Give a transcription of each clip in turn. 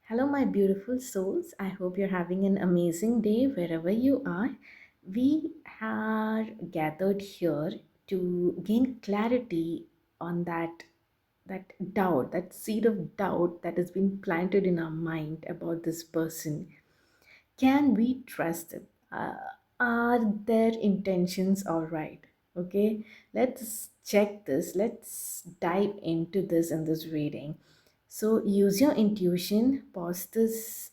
Hello, my beautiful souls. I hope you're having an amazing day wherever you are. We are gathered here to gain clarity on that doubt, that seed of doubt that has been planted in our mind about this person. Can we trust them? Are their intentions all right? Okay, let's check this. Let's dive into this in this reading. So use your intuition, pause this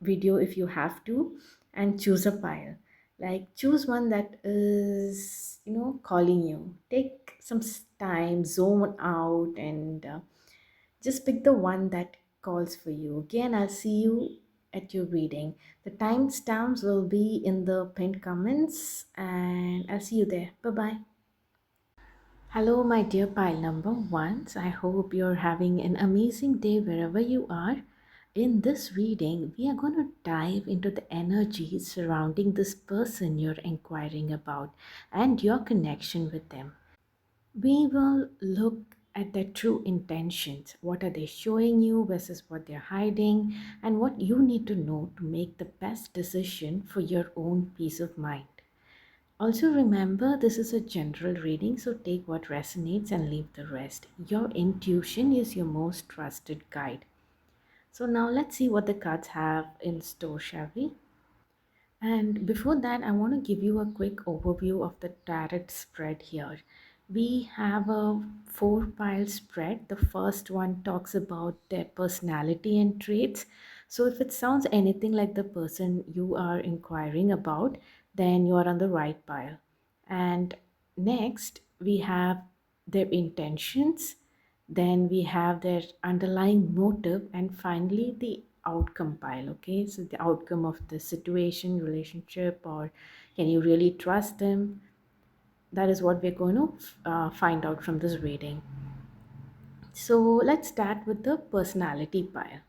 video if you have to, and choose a pile. Like choose one that is, calling you. Take some time, zone out, and just pick the one that calls for you. Okay, and I'll see you at your reading. The timestamps will be in the pinned comments, and I'll see you there. Bye bye. Hello, my dear pile number ones. I hope you're having an amazing day wherever you are. In this reading, we are going to dive into the energy surrounding this person you're inquiring about and your connection with them. We will look at their true intentions. What are they showing you versus what they're hiding, and what you need to know to make the best decision for your own peace of mind. Also, remember this is a general reading, so take what resonates and leave the rest. Your intuition is your most trusted guide. So, now let's see what the cards have in store, shall we? And before that, I want to give you a quick overview of the tarot spread here. We have a four pile spread. The first one talks about their personality and traits. So if it sounds anything like the person you are inquiring about, then you are on the right pile. And next, we have their intentions, then we have their underlying motive, and finally the outcome pile. Okay, so the outcome of the situation, relationship, or can you really trust them? That is what we're going to find out from this reading. So let's start with the personality pile.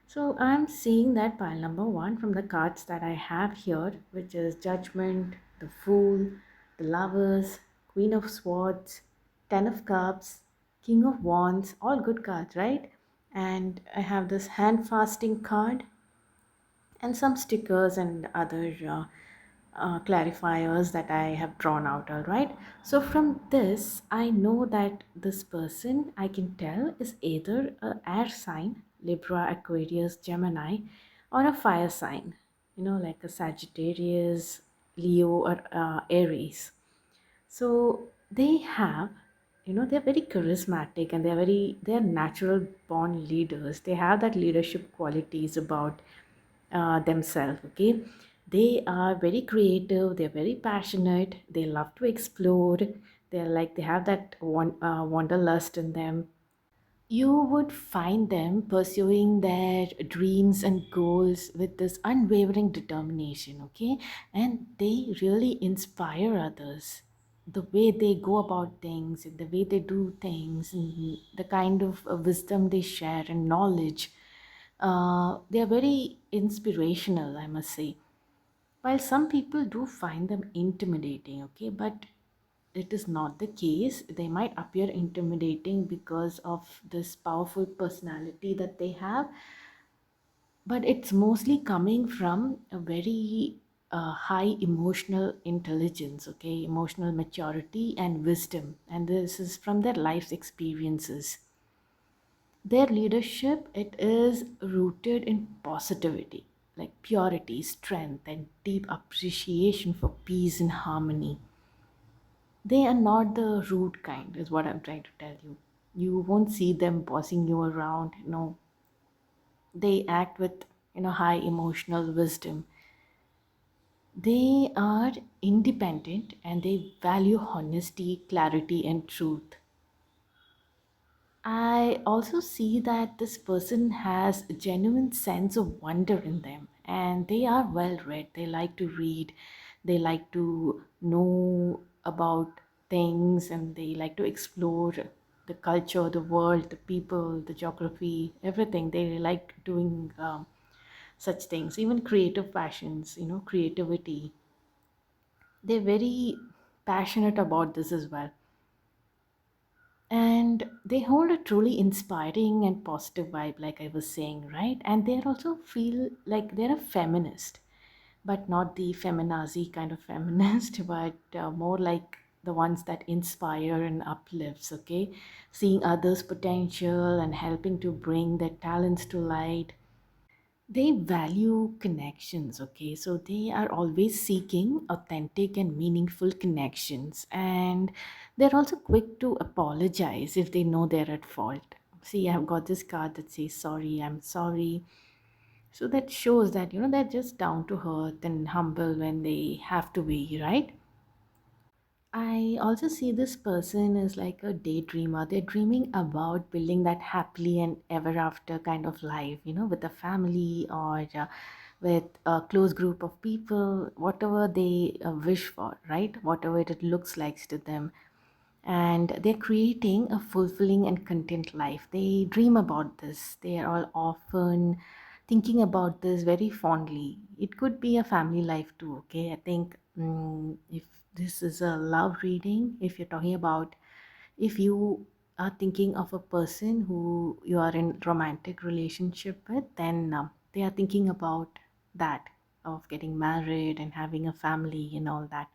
So I'm seeing that pile number one from the cards that I have here, which is Judgment, the Fool, the Lovers, Queen of Swords, Ten of Cups, King of Wands, all good cards, right? And I have this hand fasting card and some stickers and other clarifiers that I have drawn out. All right. So from this, I know that this person, I can tell, is either a air sign, Libra, Aquarius, Gemini, or a fire sign, like a Sagittarius, Leo, or Aries. So they have, they're very charismatic, and they're natural born leaders. They have that leadership qualities about themselves. Okay, they are very creative, they're very passionate, they love to explore, they have that wanderlust in them. You would find them pursuing their dreams and goals with this unwavering determination. Okay, and they really inspire others. The way they go about things, the way they do things, and the kind of wisdom they share and knowledge, they are very inspirational, I must say. While some people do find them intimidating, okay, but it is not the case. They might appear intimidating because of this powerful personality that they have, but it's mostly coming from a very high emotional intelligence, okay, emotional maturity and wisdom, and this is from their life's experiences. Their leadership, it is rooted in positivity, like purity, strength, and deep appreciation for peace and harmony. They are not the rude kind, is what I'm trying to tell you. You won't see them bossing you around. No, they act with high emotional wisdom. They are independent and they value honesty, clarity, and truth. I also see that this person has a genuine sense of wonder in them, and they are well read. They like to read, they like to know about things, and they like to explore the culture, the world, the people, the geography, everything. They like doing such things, even creative passions, creativity. They're very passionate about this as well. and they hold a truly inspiring and positive vibe, like I was saying, right? And they also feel like they're a feminist, but not the feminazi kind of feminist, but more like the ones that inspire and uplifts, okay? Seeing others' potential and helping to bring their talents to light. They value connections, okay? So they are always seeking authentic and meaningful connections. And they're also quick to apologize if they know they're at fault. See, I've got this card that says, sorry, I'm sorry. So that shows that, they're just down to earth and humble when they have to be, right? I also see this person as like a daydreamer. They're dreaming about building that happily and ever after kind of life, with a family or with a close group of people, whatever they wish for, right? Whatever it looks like to them. And they're creating a fulfilling and content life. They dream about this. They are all often thinking about this very fondly. It could be a family life too, okay? I think if this is a love reading, if you're talking about, if you are thinking of a person who you are in romantic relationship with, then they are thinking about that, of getting married and having a family and all that.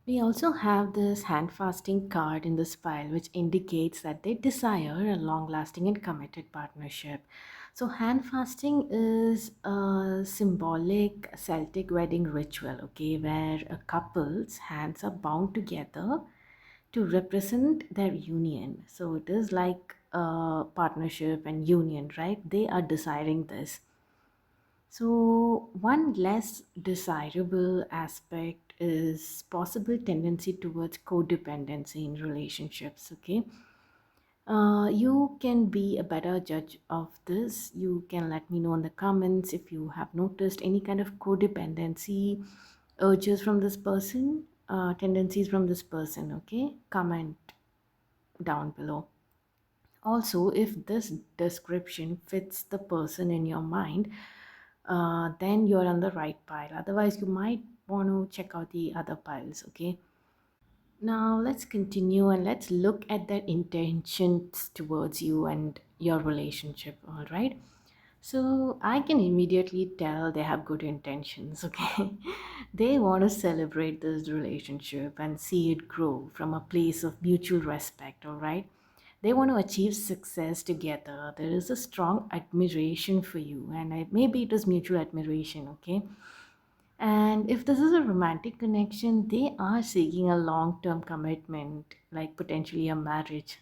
We also have this hand fasting card in this pile, which indicates that they desire a long lasting and committed partnership. So, hand fasting is a symbolic Celtic wedding ritual, okay, where a couple's hands are bound together to represent their union. So, it is like a partnership and union, right? They are desiring this. So, one less desirable aspect is possible tendency towards codependency in relationships. Okay, you can be a better judge of this. You can let me know in the comments if you have noticed any kind of codependency urges from this person, tendencies from this person. Okay, comment down below. Also, if this description fits the person in your mind, then you're on the right pile. Otherwise, you might want to check out the other piles, okay? Now, let's continue and let's look at their intentions towards you and your relationship, all right? So, I can immediately tell they have good intentions, okay? They want to celebrate this relationship and see it grow from a place of mutual respect, all right? They want to achieve success together. There is a strong admiration for you, and maybe it is mutual admiration, okay? And if this is a romantic connection, they are seeking a long term commitment, like potentially a marriage.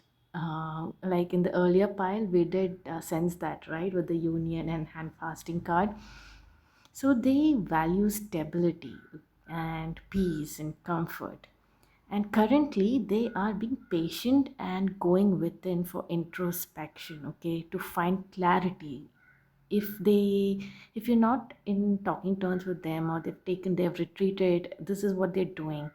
Like in the earlier pile, we did sense that, right, with the union and hand fasting card. So they value stability and peace and comfort. And currently, they are being patient and going within for introspection, okay, to find clarity. If you're not in talking terms with them, or they've retreated, this is what they're doing.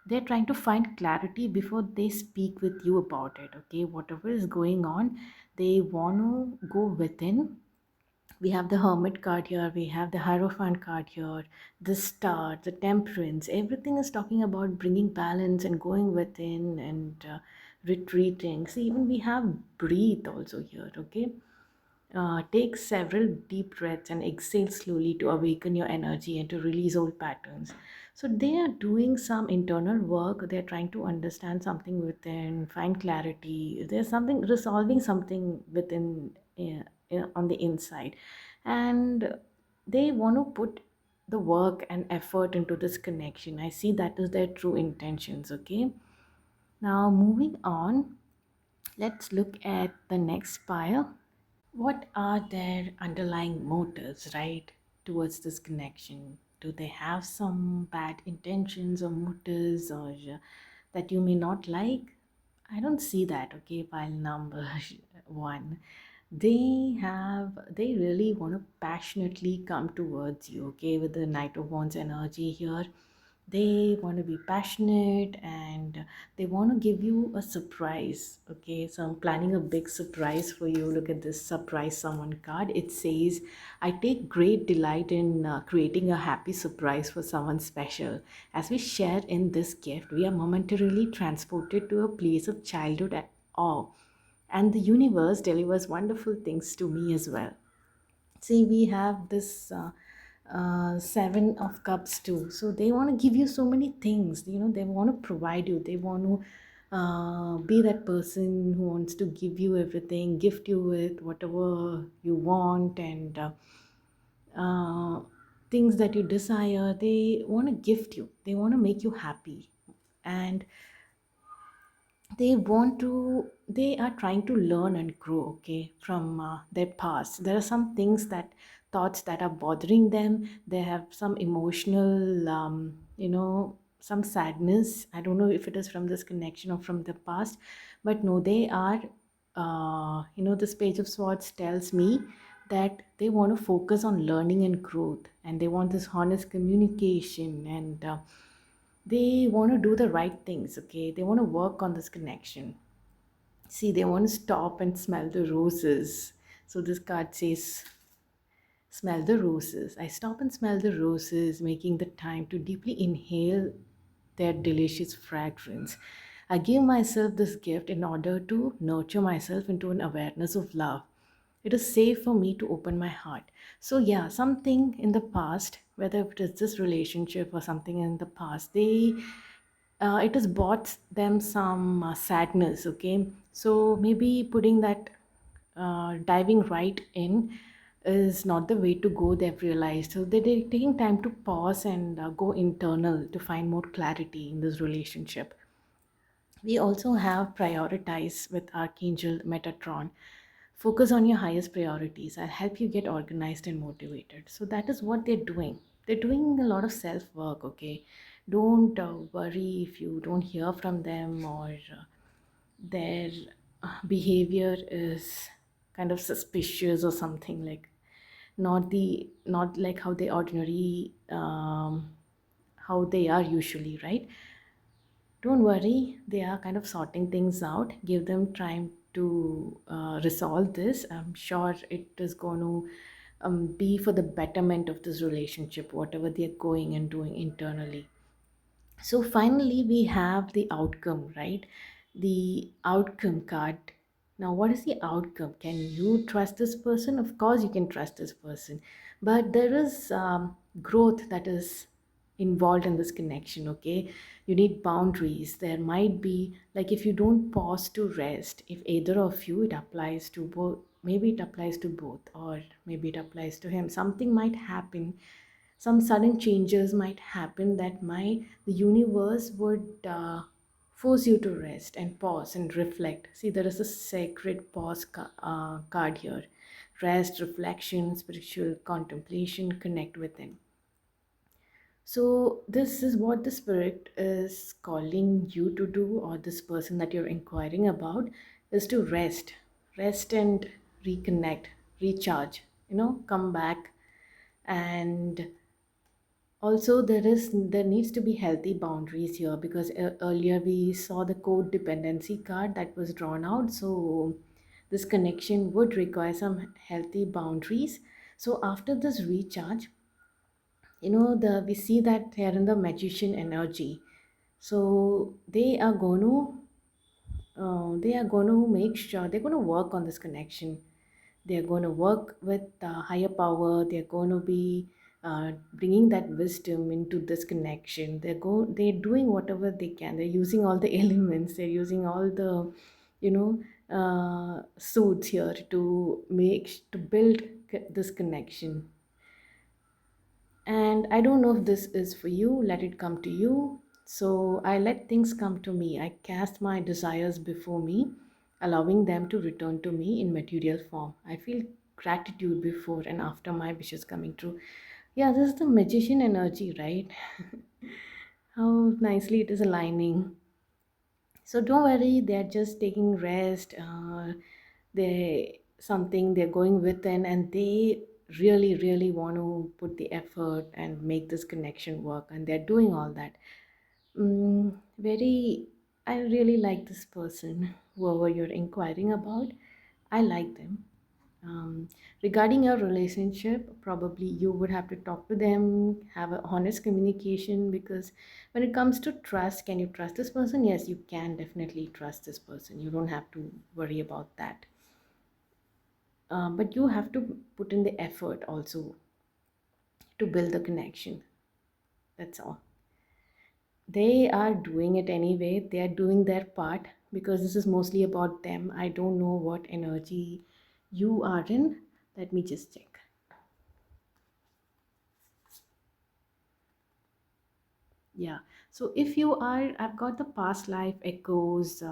They're trying to find clarity before they speak with you about it, okay? Whatever is going on, they want to go within. We have the hermit card here, we have the hierophant card here, the star, the temperance. Everything is talking about bringing balance and going within and retreating. See, even we have breathe also here, okay? Take several deep breaths and exhale slowly to awaken your energy and to release old patterns. So they are doing some internal work. They're trying to understand something within, find clarity. There's something resolving something within, on the inside, and they want to put the work and effort into this connection. I see that is their true intentions. Okay. Now moving on, let's look at the next pile. What are their underlying motives, right, towards this connection? Do they have some bad intentions or motives, or that you may not like? I don't see that, okay, pile number one. They really want to passionately come towards you, okay, with the Knight of Wands energy here. They want to be passionate, and they want to give you a surprise. Okay, so I'm planning a big surprise for you. Look at this surprise someone card. It says, I take great delight in creating a happy surprise for someone special. As we share in this gift, we are momentarily transported to a place of childhood awe, and the universe delivers wonderful things to me as well. See, we have this seven of cups too, so they want to give you so many things. They want to provide you, they want to be that person who wants to give you everything, gift you with whatever you want, and uh, things that you desire. They want to gift you, they want to make you happy, and they are trying to learn and grow, okay, from their past. There are some things, that thoughts that are bothering them. They have some emotional, some sadness. I don't know if it is from this connection or from the past, but no, they are, this page of swords tells me that they want to focus on learning and growth, and they want this honest communication, and they want to do the right things. Okay, they want to work on this connection. See, they want to stop and smell the roses. So this card says, smell the roses. I stop and smell the roses, making the time to deeply inhale their delicious fragrance. I give myself this gift in order to nurture myself into an awareness of love. It is safe for me to open my heart. So, yeah, something in the past, whether it is this relationship or something in the past, it has brought them some sadness. Okay, so maybe putting that, diving right in, is not the way to go, they've realized. So they're taking time to pause and go internal to find more clarity in this relationship. We also have prioritize with Archangel Metatron. Focus on your highest priorities. I'll help you get organized and motivated. So that is what they're doing. They're doing a lot of self work, okay? Don't worry if you don't hear from them, or their behavior is kind of suspicious or something, like not like how they ordinary, how they are usually, right? Don't worry, they are kind of sorting things out. Give them time to resolve this. I'm sure it is going to be for the betterment of this relationship, whatever they're going and doing internally. So finally, we have the outcome, right? The outcome card. Now, what is the outcome? Can you trust this person? Of course, you can trust this person, but there is growth that is involved in this connection. Okay, you need boundaries. There might be, like, if you don't pause to rest, if either of you, it applies to both. Maybe it applies to both, or maybe it applies to him. Something might happen, some sudden changes might happen, that the universe would force you to rest and pause and reflect. See, there is a sacred pause card here. Rest, reflection, spiritual contemplation, connect within. So this is what the spirit is calling you to do, or this person that you're inquiring about, is to rest and reconnect, recharge, come back. And also, there needs to be healthy boundaries here, because earlier we saw the codependency card that was drawn out. So this connection would require some healthy boundaries. So after this recharge, the we see that they are in the magician energy. So they are going to make sure, they're going to work on this connection. They're going to work with higher power. They're going to be bringing that wisdom into this connection. They're doing whatever they can. They're using all the elements. They're using all the, suits here to build this connection. And I don't know if this is for you. Let it come to you. So I let things come to me. I cast my desires before me, allowing them to return to me in material form. I feel gratitude before and after my wishes coming true. Yeah, this is the magician energy, right? How nicely it is aligning. So don't worry, they're just taking rest. They something they're going within, and they really, really want to put the effort and make this connection work, and they're doing all that. Very, I really like this person, whoever you're inquiring about. I like them. Regarding your relationship, probably you would have to talk to them, have a honest communication, because when it comes to trust, can you trust this person? Yes, you can definitely trust this person. You don't have to worry about that. But you have to put in the effort also to build the connection. That's all. They are doing it anyway. They are doing their part, because this is mostly about them. I don't know what energy you are in. Let me just check. Yeah. So if you are, I've got the past life echoes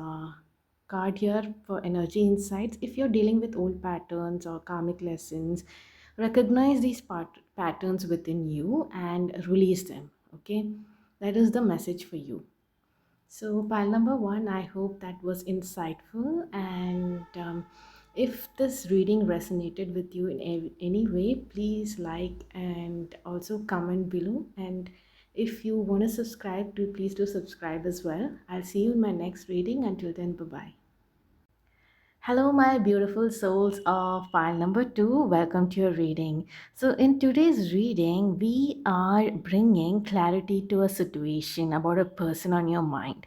card here for energy insights. If you're dealing with old patterns or karmic lessons, recognize these patterns within you and release them. Okay. That is the message for you. So, pile number one, I hope that was insightful. And if this reading resonated with you in any way, please like and also comment below. And if you want to subscribe, please do subscribe as well. I'll see you in my next reading. Until then, bye bye. Hello, my beautiful souls of pile number two. Welcome to your reading. So, in today's reading, we are bringing clarity to a situation about a person on your mind.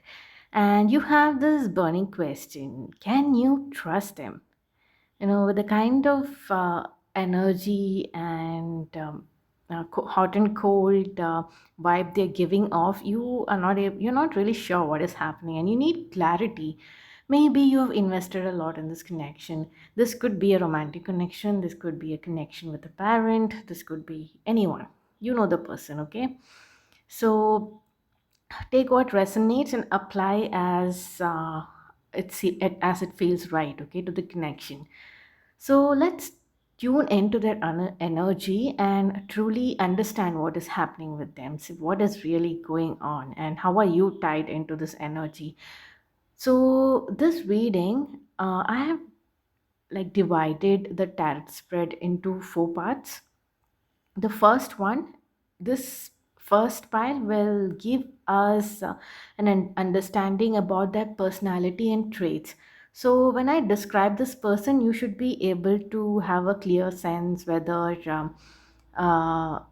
And you have this burning question: can you trust them? With the kind of energy and hot and cold vibe they're giving off, you're not really sure what is happening, and you need clarity. Maybe you have invested a lot in this connection. This could be a romantic connection, this could be a connection with a parent, this could be anyone. You know the person, okay? So take what resonates and apply as it feels right, okay, to the connection. So let's tune into their energy and truly understand what is happening with them. See what is really going on and how are you tied into this energy. So this reading, I have like divided the tarot spread into four parts. The first one, this first pile will give us an understanding about their personality and traits. So when I describe this person, you should be able to have a clear sense whether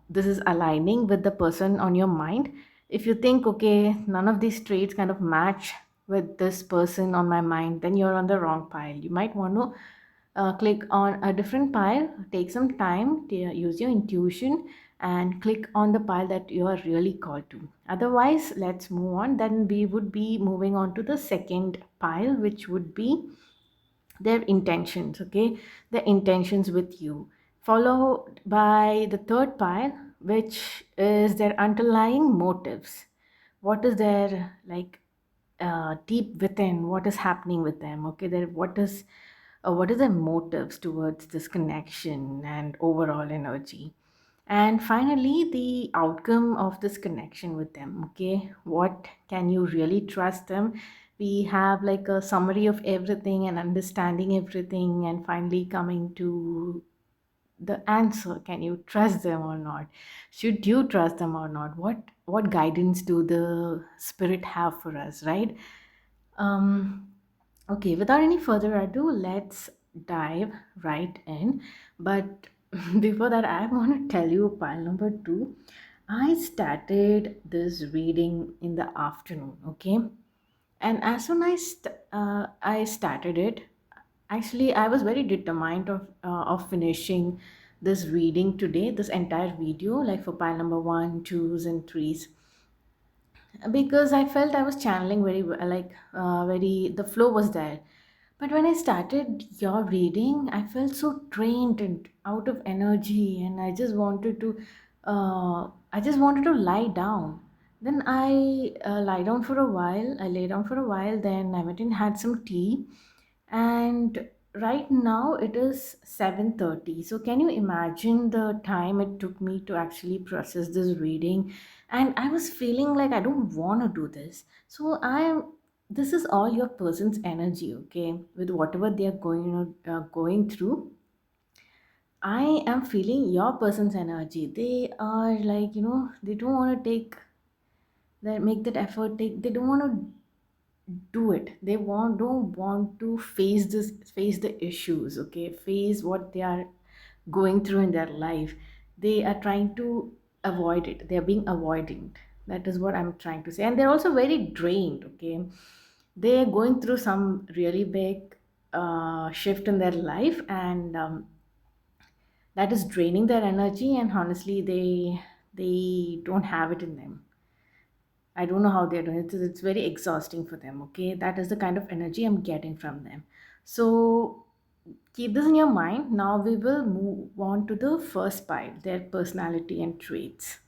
this is aligning with the person on your mind. If you think, okay, none of these traits kind of match with this person on my mind, then you're on the wrong pile. You might want to click on a different pile, take some time to use your intuition and click on the pile that you are really called to. Otherwise, let's move on. Then we would be moving on to the second pile, which would be their intentions, okay? The intentions with you, followed by the third pile, which is their underlying motives. What is their like deep within, what is happening with them, okay? Their what is their motives towards this connection and overall energy. And finally, the outcome of this connection with them, okay? What can you really trust them? We have like a summary of everything and understanding everything, and finally coming to the answer: can you trust them or not? Should you trust them or not? What guidance do the spirit have for us, right? um Okay, without any further ado, let's dive right in. But before that, I want to tell you pile number two. I started this reading in the afternoon, okay? And as soon as I started it, actually, I was very determined of finishing this reading today, this entire video, like for pile number one, twos, and threes, because I felt I was channeling very well, like very the flow was there. But when I started your reading, I felt so drained and out of energy, and I just wanted to lie down. Then I lie down for a while. I lay down for a while. Then I went and had some tea, and right now it is 7:30. So can you imagine the time it took me to actually process this reading? And I was feeling like I don't want to do this. So I am this is all your person's energy, okay, with whatever they are going through. I am feeling your person's energy. They are like, they don't want to make that effort. They don't want to do it. They don't want to face the issues, okay, face what they are going through in their life. They are trying to avoid it. They are being avoidant. That is what I'm trying to say. And they're also very drained, okay. They're going through some really big shift in their life, and that is draining their energy, and honestly they don't have it in them. I don't know how they're doing it. It's very exhausting for them. Okay, that is the kind of energy I'm getting from them. So keep this in your mind. Now we will move on to the first pile, their personality and traits.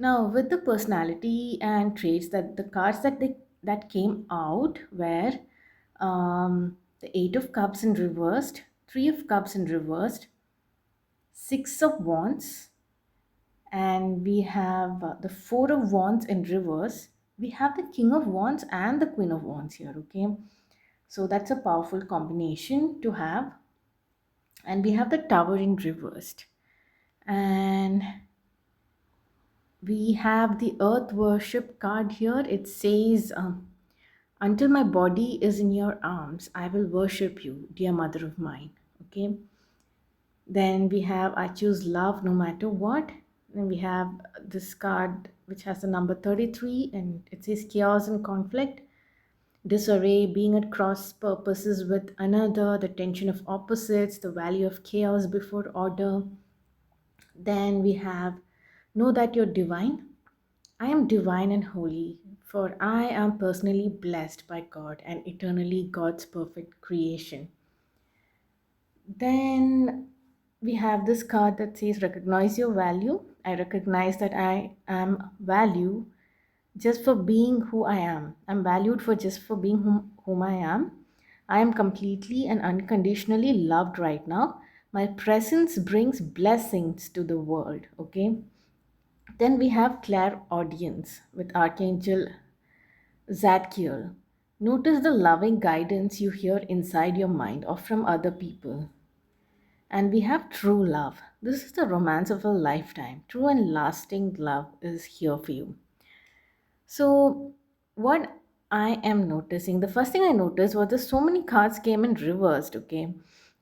Now, with the personality and traits, that the cards that came out were the Eight of Cups in reversed, Three of Cups in reversed, Six of Wands, and we have the Four of Wands in reverse. We have the King of Wands and the Queen of Wands here, okay. So that's a powerful combination to have. And we have the Tower in reversed, and we have the Earth Worship card here. It says, until my body is in your arms, I will worship you, dear mother of mine, okay. Then we have I choose love no matter what. Then we have this card which has the number 33, and it says chaos and conflict, disarray, being at cross purposes with another, the tension of opposites, the value of chaos before order. Then we have know that you're divine. I am divine and holy, for I am personally blessed by God and eternally God's perfect creation. Then we have this card that says recognize your value. I recognize that I am value just for being who I am. I'm valued for just for being whom I am. I am completely and unconditionally loved right now. My presence brings blessings to the world. Okay. Then we have clairaudience with Archangel Zadkiel. Notice the loving guidance you hear inside your mind or from other people. And we have true love. This is the romance of a lifetime. True and lasting love is here for you. So, what I am noticing, the first thing I noticed was that so many cards came in reversed. Okay,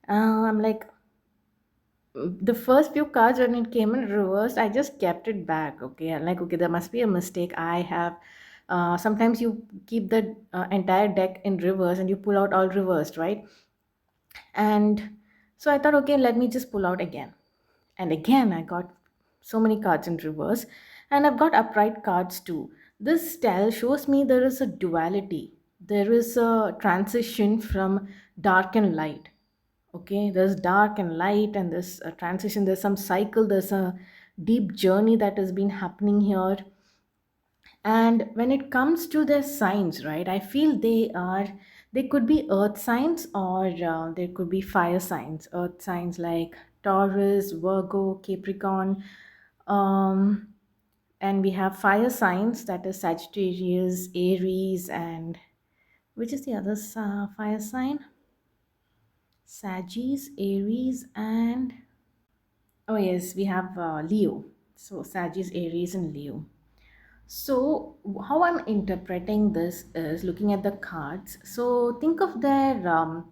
I'm like, the first few cards when it came in reversed, I just kept it back. Okay, I'm like, okay, there must be a mistake. I have. Sometimes you keep the entire deck in reverse and you pull out all reversed, right? And so I thought, okay, let me just pull out again. And again, I got so many cards in reverse. And I've got upright cards too. This style shows me there is a duality. There is a transition from dark and light. Okay, there's dark and light, and this transition, there's some cycle, there's a deep journey that has been happening here. And when it comes to their signs, right, I feel they could be earth signs, or there could be fire signs. Earth signs like Taurus, Virgo, Capricorn. um, and we have fire signs, that is Sagittarius, Aries, and which is the other fire sign? Sagittarius, Aries, and oh yes, we have Leo. So Sagittarius, Aries, and Leo. So, how I'm interpreting this is looking at the cards. So, think of their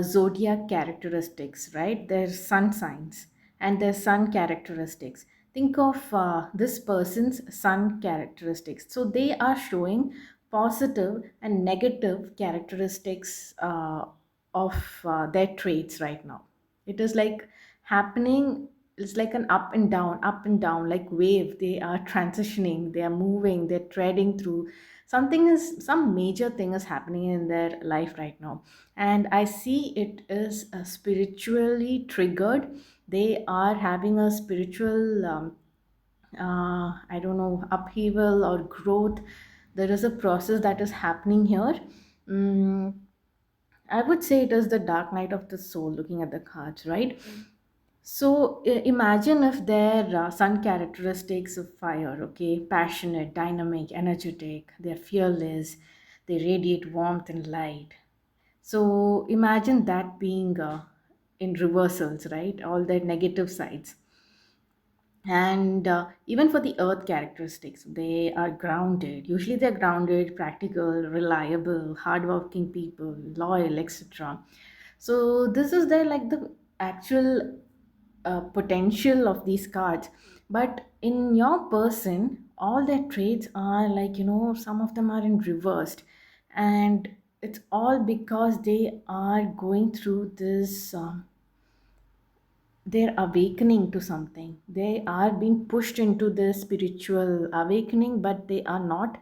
zodiac characteristics, right? Their sun signs and their sun characteristics. Think of this person's sun characteristics. So, they are showing positive and negative characteristics of their traits right now. It is like happening, it's like an up and down, like wave. They are transitioning, they are moving, they're treading through something. Is some major thing is happening in their life right now, and I see it is spiritually triggered. They are having a spiritual I don't know, upheaval or growth. There is a process that is happening here. Mm, I would say it is the dark night of the soul, looking at the cards, right? So imagine if their sun characteristics of fire, okay, passionate, dynamic, energetic, they're fearless, they radiate warmth and light. So imagine that being in reversals, right? All their negative sides. And even for the earth characteristics, they are grounded. Usually they're grounded, practical, reliable, hardworking people, loyal, etc. So this is their like the actual potential of these cards. But in your person, all their traits are like, some of them are in reversed. And it's all because they are going through this they're awakening to something. They are being pushed into this spiritual awakening, but they are not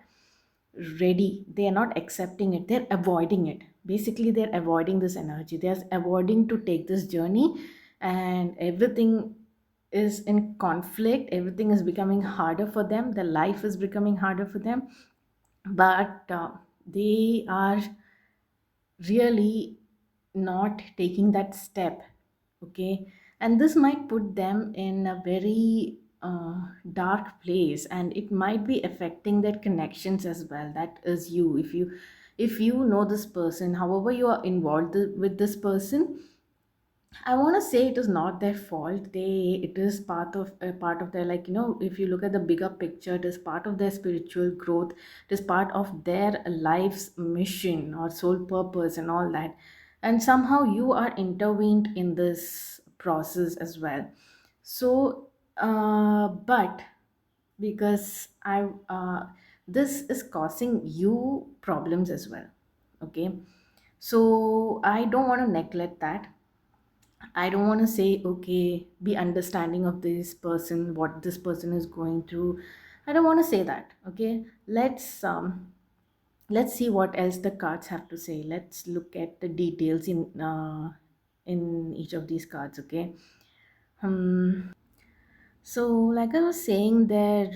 ready. They are not accepting it. They're avoiding it. Basically, they're avoiding this energy. They're avoiding to take this journey, and everything is in conflict. Everything is becoming harder for them. Their life is becoming harder for them. But they are really not taking that step. Okay, and this might put them in a very dark place, and it might be affecting their connections as well. That is you, if you know this person, however you are involved with this person, I want to say it is not their fault. It is part of a part of their, like, if you look at the bigger picture, it is part of their spiritual growth. It is part of their life's mission or soul purpose and all that. And somehow you are intervened in this process as well. So, but because this is causing you problems as well. Okay, so I don't want to neglect that. I don't want to say, okay, be understanding of this person, what this person is going through. I don't want to say that. Okay, let's see what else the cards have to say. Let's look at the details in each of these cards. Okay. So, like I was saying, their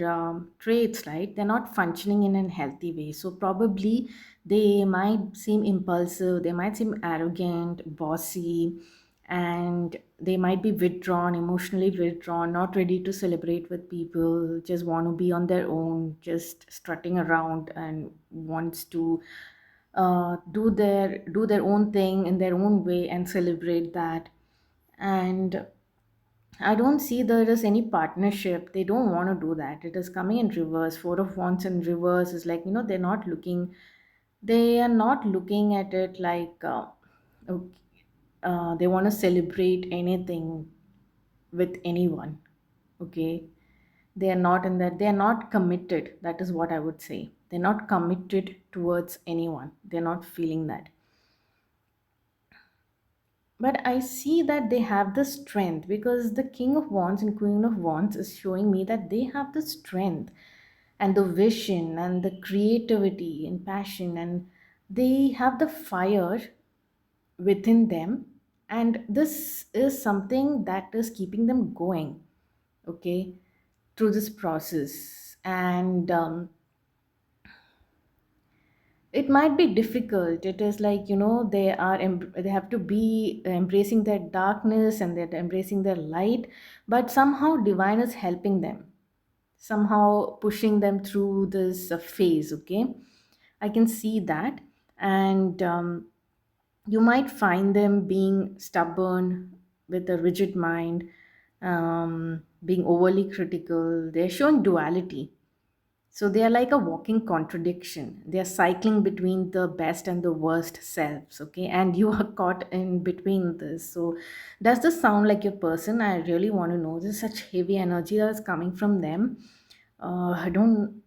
traits, right? They're not functioning in a healthy way. So, probably they might seem impulsive, they might seem arrogant, bossy, and they might be withdrawn, emotionally withdrawn, not ready to celebrate with people, just want to be on their own, just strutting around and wants to do their own thing in their own way and celebrate that. And I don't see there is any partnership. They don't want to do that. It is coming in reverse. Four of Wands in reverse is like, they are not looking at it like, okay, they want to celebrate anything with anyone. Okay. They are not in that. They are not committed. That is what I would say. They're not committed towards anyone. They're not feeling that. But I see that they have the strength, because the King of Wands and Queen of Wands is showing me that they have the strength and the vision and the creativity and passion, and they have the fire within them. And this is something that is keeping them going, okay, through this process. And it might be difficult. It is like, they have to be embracing their darkness and they're embracing their light, but somehow divine is helping them, somehow pushing them through this phase. Okay, I can see that. And you might find them being stubborn, with a rigid mind, being overly critical. They're showing duality, so they are like a walking contradiction. They are cycling between the best and the worst selves, okay? And you are caught in between this. So, does this sound like your person? I really want to know. There's such heavy energy that's coming from them. I don't,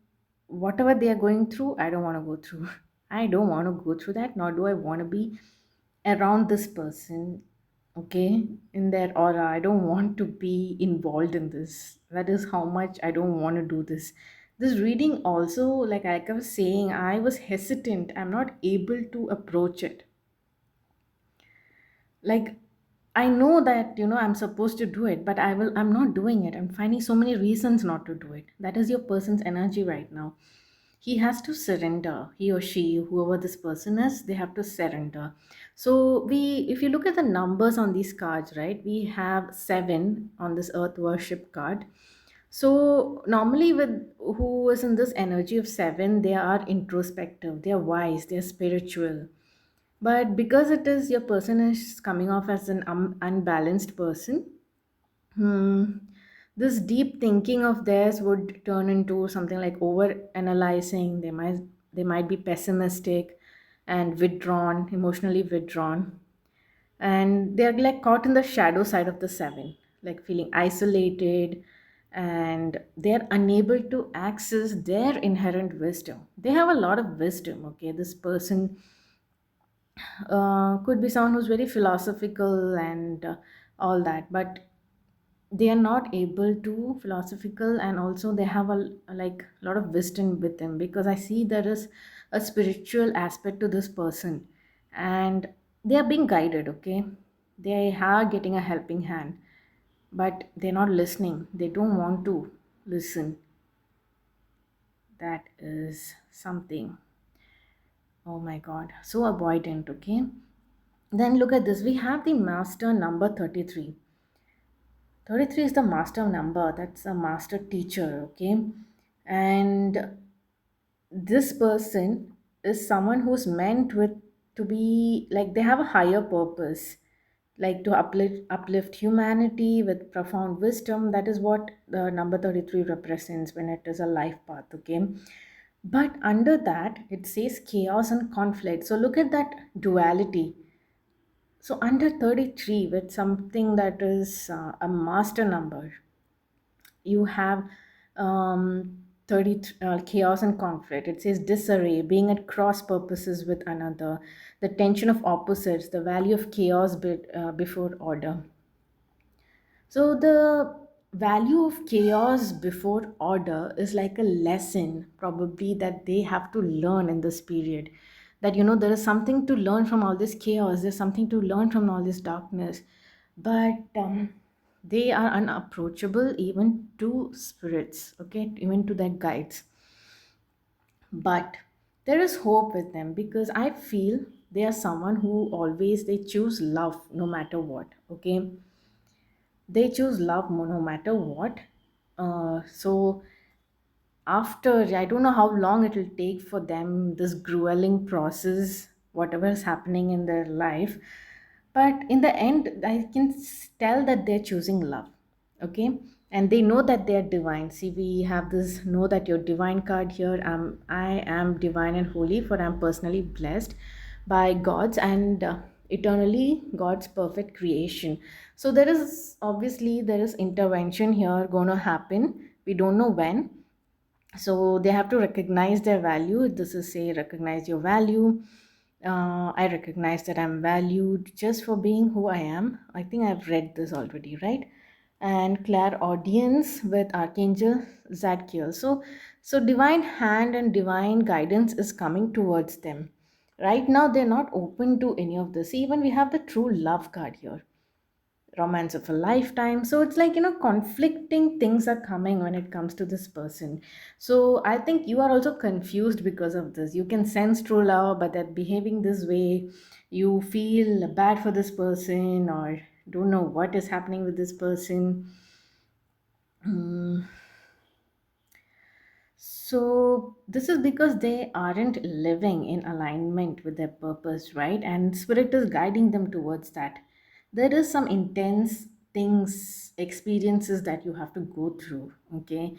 whatever they are going through, I don't want to go through. I don't want to go through that, nor do I want to be around this person, okay, in their aura. I don't want to be involved in this. That is how much I don't want to do this. This reading also, like I was saying, I was hesitant. I'm not able to approach it. Like, I know that, I'm supposed to do it, but I'm not doing it. I'm finding so many reasons not to do it. That is your person's energy right now. He has to surrender. He or she, whoever this person is, they have to surrender. So, if you look at the numbers on these cards, right, we have 7 on this earth worship card. So normally, with who is in this energy of 7, they are introspective, they are wise, they are spiritual. But because it is your person is coming off as an unbalanced person, hmm, this deep thinking of theirs would turn into something like over analyzing. They might be pessimistic and withdrawn, emotionally withdrawn, and they're like caught in the shadow side of the seven, like feeling isolated, and they're unable to access their inherent wisdom. They have a lot of wisdom. Okay, this person could be someone who's very philosophical and all that, but they are not able to philosophical, and also they have like a lot of wisdom with them, because I see there is a spiritual aspect to this person, and they are being guided. Okay, they are getting a helping hand, but they're not listening, they don't want to listen. That is something, oh my god, so avoidant. Okay, then look at this, we have the master number 33. 33 is the master number, that's a master teacher. Okay, and this person is someone who's meant with to be like they have a higher purpose, like to uplift humanity with profound wisdom. That is what the number 33 represents when it is a life path. Okay, but under that it says chaos and conflict. So look at that duality. So under 33, with something that is a master number, you have 30 chaos and conflict. It says disarray, being at cross purposes with another, the tension of opposites, the value of chaos before order. So the value of chaos before order is like a lesson probably that they have to learn in this period. That there is something to learn from all this chaos, there's something to learn from all this darkness. But they are unapproachable even to spirits, okay, even to their guides. But there is hope with them, because I feel they are someone who always they choose love no matter what. Okay, they choose love no matter what. So after, I don't know how long it will take for them, this grueling process, whatever is happening in their life, but in the end I can tell that they're choosing love. Okay, and they know that they're divine. See, we have this know that your divine card here. I am divine and holy, for I'm personally blessed by God's and eternally God's perfect creation. So there is obviously there is intervention here going to happen, we don't know when. So they have to recognize their value. This is say recognize your value. I recognize that I'm valued just for being who I am. I think I've read this already, right? And clear audience with Archangel Zadkiel. So divine hand and divine guidance is coming towards them. Right now they're not open to any of this. Even we have the true love card here, romance of a lifetime. So it's like conflicting things are coming when it comes to this person. So I think you are also confused because of this. You can sense true love, but they're behaving this way. You feel bad for this person, or don't know what is happening with this person. Mm, so this is because they aren't living in alignment with their purpose, right? And spirit is guiding them towards that. There is some intense things, experiences that you have to go through. Okay.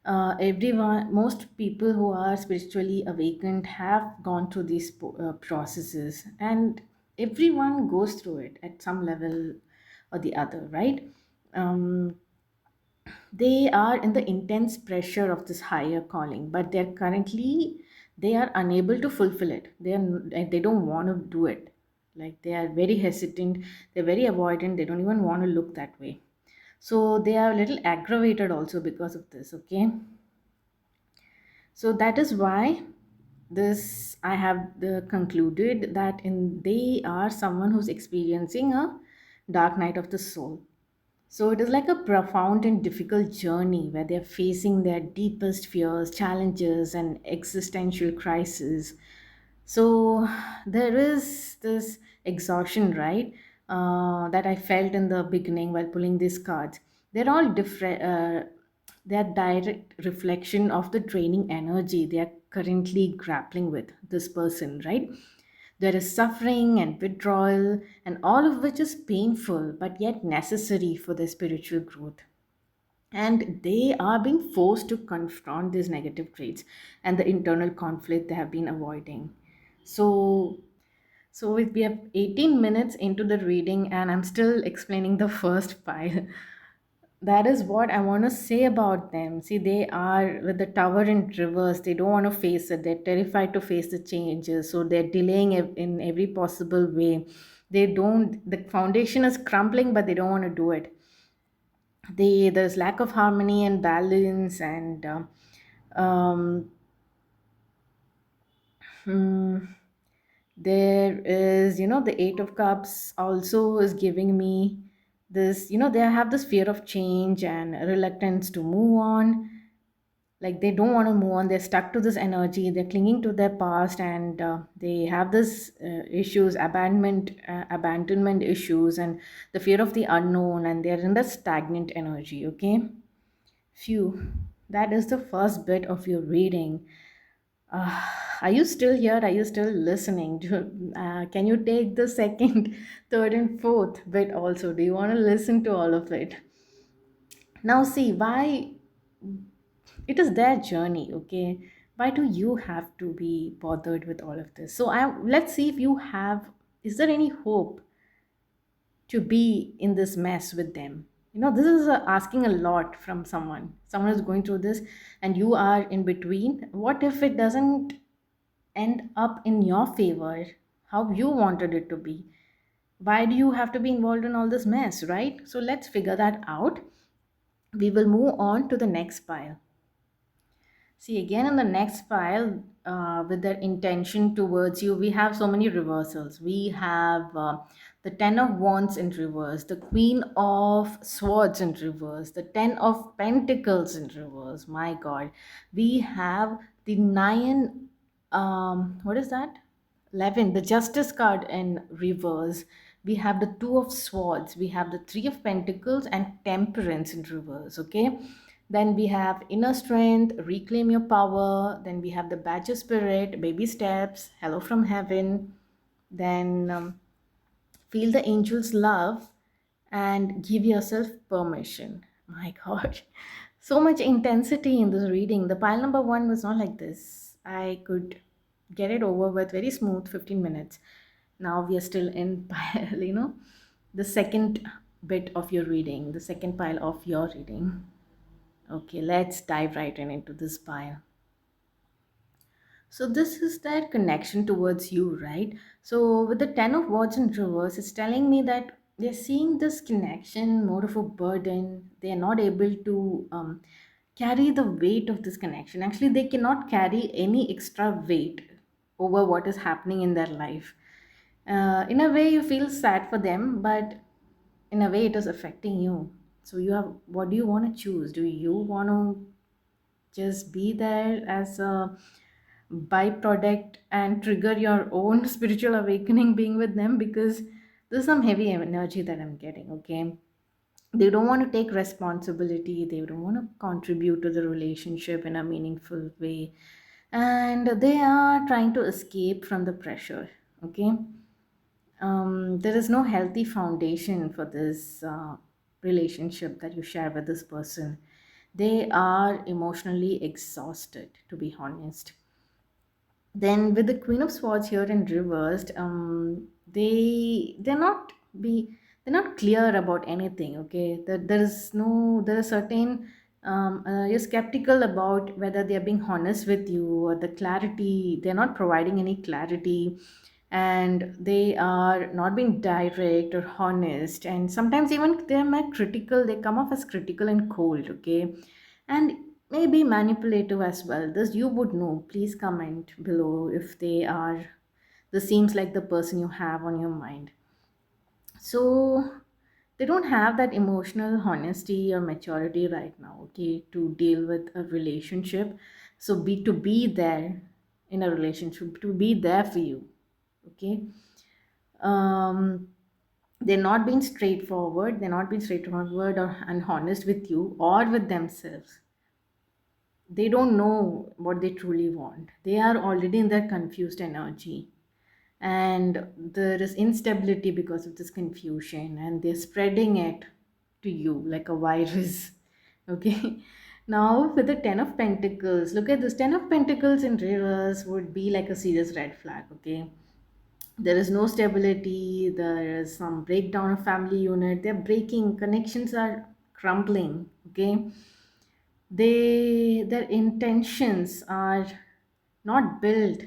Everyone, most people who are spiritually awakened have gone through these processes, and everyone goes through it at some level or the other, right? Um, they are in the intense pressure of this higher calling, but they are unable to fulfill it. They don't want to do it. Like they are very hesitant, they're very avoidant, they don't even want to look that way. So they are a little aggravated also because of this. Okay, so that is why this I have concluded that in they are someone who's experiencing a dark night of the soul. So it is like a profound and difficult journey where they're facing their deepest fears, challenges, and existential crises. So there is this exhaustion, right? That I felt in the beginning while pulling these cards. They're all different. They're direct reflection of the draining energy they are currently grappling with. This person, right? There is suffering and withdrawal, and all of which is painful but yet necessary for their spiritual growth. And they are being forced to confront these negative traits and the internal conflict they have been avoiding. So we have 18 minutes into the reading, and I'm still explaining the first pile. That is what I want to say about them. See, they are with the tower in reverse. They don't want to face it. They're terrified to face the changes. So they're delaying in every possible way. The foundation is crumbling, but they don't want to do it. There's lack of harmony and balance, and um, hmm, there is, the Eight of Cups also is giving me this, they have this fear of change and reluctance to move on. Like they don't want to move on, they're stuck to this energy, they're clinging to their past, and they have this issues, abandonment issues, and the fear of the unknown, and they're in the stagnant energy. Okay, phew, that is the first bit of your reading. uh, are you still here? Are you still listening? Can you take the second, third, and fourth bit also? Do you want to listen to all of it? Now, see why it is their journey. Okay, why do you have to be bothered with all of this? So, let's see if you have. Is there any hope to be in this mess with them? This is asking a lot from someone. Someone is going through this, and you are in between. What if it doesn't end up in your favor how you wanted it to be? Why do you have to be involved in all this mess, right? So let's figure that out. We will move on to the next pile. See, again in the next pile, with their intention towards you, we have so many reversals. We have the Ten of Wands in reverse, the Queen of Swords in reverse, the Ten of Pentacles in reverse. My God. We have the Nine, what is that? 11, the Justice card in reverse. We have the Two of Swords. We have the Three of Pentacles and Temperance in reverse. Okay. Then we have Inner Strength, Reclaim Your Power. Then we have the Badger Spirit, Baby Steps, Hello from Heaven. Then Feel the Angel's Love and Give Yourself Permission. My God. So much intensity in this reading. The pile number one was not like this. I could get it over with very smooth 15 minutes. Now we are still in pile, the second bit of your reading, the second pile of your reading. Okay, let's dive right in into this pile. So this is their connection towards you, right? So with the Ten of Wands in reverse, it's telling me that they're seeing this connection more of a burden. They are not able to carry the weight of this connection. Actually, they cannot carry any extra weight over what is happening in their life. In a way, you feel sad for them, but in a way, it is affecting you. So you have, what do you want to choose? Do you want to just be there as a byproduct and trigger your own spiritual awakening being with them? Because there's some heavy energy that I'm getting. Okay, they don't want to take responsibility, they don't want to contribute to the relationship in a meaningful way, and they are trying to escape from the pressure. Okay, there is no healthy foundation for this relationship that you share with this person. They are emotionally exhausted, to be honest. Then with the Queen of Swords here in reversed, they're not clear about anything. Okay, there is certain, you're skeptical about whether they are being honest with you, or the clarity, they're not providing any clarity, and they are not being direct or honest, and sometimes even they're more critical, they come off as critical and cold. Okay, and maybe manipulative as well. This you would know. Please comment below if they are, this seems like the person you have on your mind. So they don't have that emotional honesty or maturity right now, okay, to deal with a relationship. So be there in a relationship, to be there for you. Okay, um they're not being straightforward, or and honest with you or with themselves. They don't know what they truly want, they are already in their confused energy. and there is instability because of this confusion, and they're spreading it to you like a virus. Okay. Now with the 10 of pentacles, look at this. 10 of pentacles in reverse would be like a serious red flag. Okay, there is no stability, there is some breakdown of family unit, they're breaking, connections are crumbling. Okay, their intentions are not built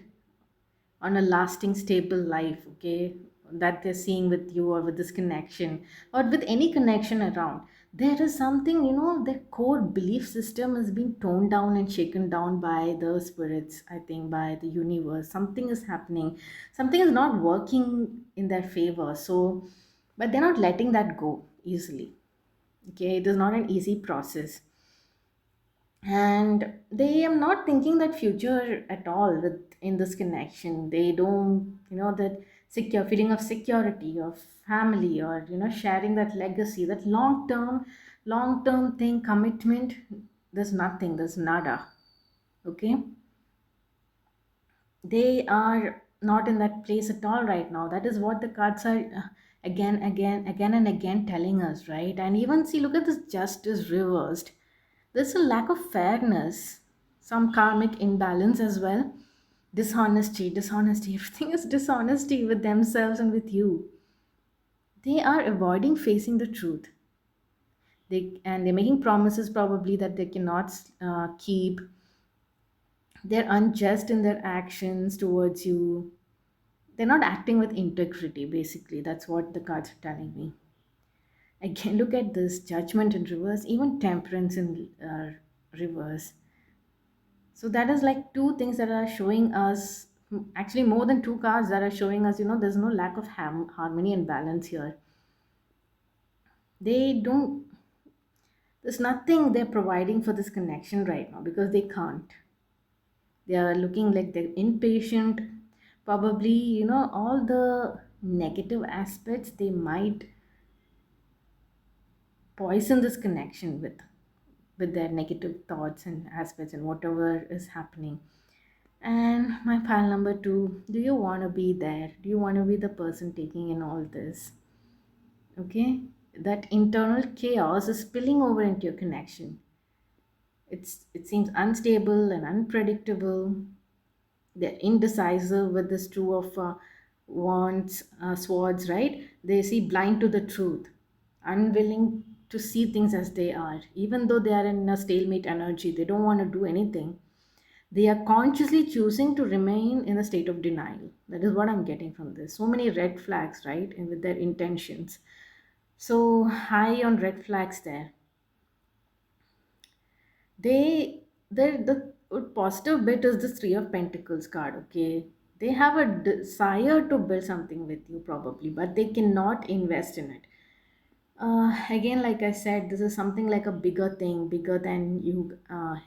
on a lasting stable life. Okay, that they're seeing with you or with this connection or with any connection around, there is something, their core belief system is being toned down and shaken down by the spirits, I think, by the universe. Something is happening, something is not working in their favor. So but they're not letting that go easily. Okay, it is not an easy process, and they am not thinking that future at all with in this connection. They don't, that secure feeling of security of family, or sharing that legacy, that long term thing, commitment. There's nothing, there's nada. Okay, they are not in that place at all right now. That is what the cards are again and again telling us, right? And even see, look at this, justice reversed. There's a lack of fairness, some karmic imbalance as well. Dishonesty, everything is dishonesty with themselves and with you. They are avoiding facing the truth. They're making promises probably that they cannot keep. They're unjust in their actions towards you. They're not acting with integrity, basically. That's what the cards are telling me. Again, look at this, judgment in reverse, even temperance in reverse. So that is like two things that are showing us, actually more than two cards that are showing us, there's no lack of harmony and balance here. They don't, there's nothing they're providing for this connection right now because they can't. They are looking like they're impatient. Probably, all the negative aspects they might poison this connection with their negative thoughts and aspects and whatever is happening. And my pile number two, do you want to be there? Do you want to be the person taking in all this? Okay, that internal chaos is spilling over into your connection. It seems unstable and unpredictable. They're indecisive with this two of wands, swords, right? They see blind to the truth, unwilling to see things as they are. Even though they are in a stalemate energy, they don't want to do anything. They are consciously choosing to remain in a state of denial. That is what I'm getting from this. So many red flags, right? And with their intentions. So high on red flags there. The positive bit is the Three of Pentacles card. Okay, they have a desire to build something with you probably, but they cannot invest in it. Again, like I said, this is something like a bigger thing, bigger than you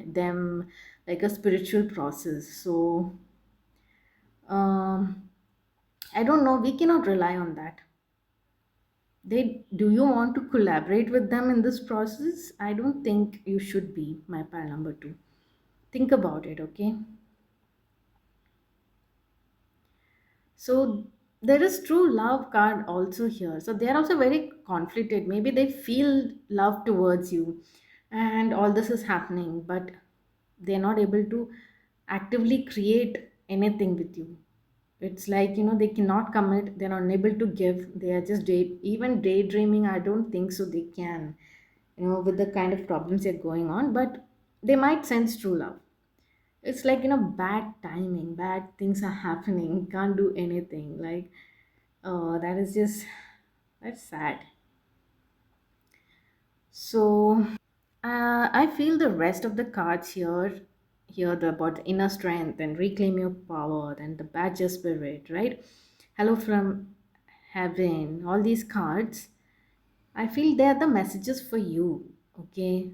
them, like a spiritual process. So um, I don't know, we cannot rely on that. They Do you want to collaborate with them in this process? I don't think you should be, my pal number two. Think about it, okay? So there is true love card also here. So they are also very conflicted. Maybe they feel love towards you and all this is happening, but they're not able to actively create anything with you. It's like, they cannot commit, they're unable to give. They are just even daydreaming. I don't think so they can, with the kind of problems they're going on, but they might sense true love. It's like, bad timing, bad things are happening, can't do anything. Like, oh, that's sad. So I feel the rest of the cards here the about the inner strength and reclaim your power, and the badger spirit, right? Hello from heaven, all these cards, I feel they are the messages for you. Okay,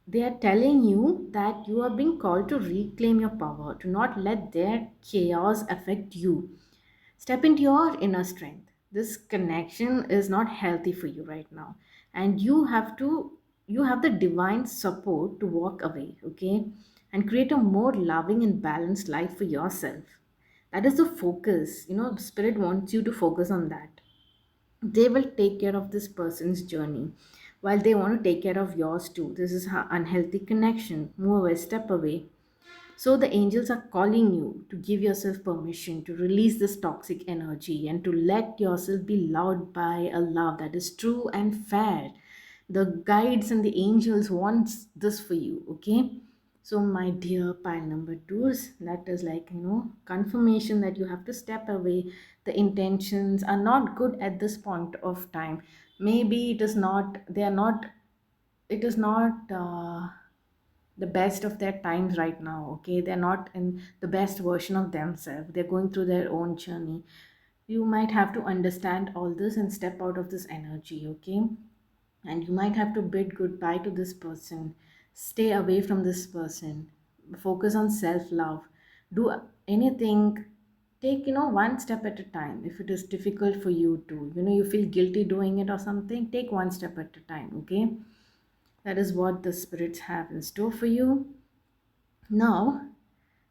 they are telling you that you are being called to reclaim your power, to not let their chaos affect you. Step into your inner strength. This connection is not healthy for you right now, and you have the divine support to walk away, okay, and create a more loving and balanced life for yourself. That is the focus. Spirit wants you to focus on that. They will take care of this person's journey while they want to take care of yours too. This is how unhealthy connection. Move away, step away. So the angels are calling you to give yourself permission to release this toxic energy and to let yourself be loved by a love that is true and fair. The guides and the angels wants this for you, okay? So my dear pile number twos, that is like confirmation that you have to step away. The intentions are not good at this point of time. Maybe it is not. They are not. It is not. The best of their times right now, okay? They're not in the best version of themselves. They're going through their own journey. You might have to understand all this and step out of this energy, okay? And you might have to bid goodbye to this person, stay away from this person, focus on self love, do anything. Take one step at a time. If it is difficult for you to, you feel guilty doing it or something, take one step at a time, okay? That is what the spirits have in store for you. Now,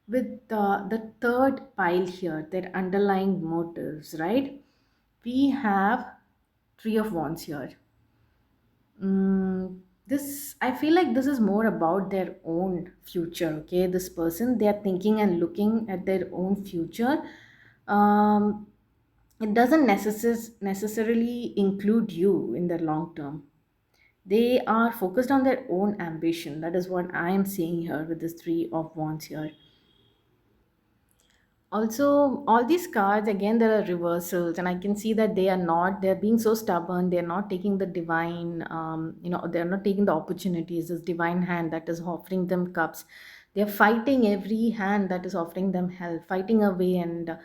with the third pile here, that underlying motives, right? We have Three of Wands here. This, I feel like this is more about their own future, okay? This person, they are thinking and looking at their own future. Um, it doesn't necessarily include you in the long term. They are focused on their own ambition. That is what I am seeing here with this Three of Wands here. Also, all these cards, again, there are reversals, and I can see that they're being so stubborn. They're not taking the divine, they're not taking the opportunities, this divine hand that is offering them cups. They're fighting every hand that is offering them help, fighting away and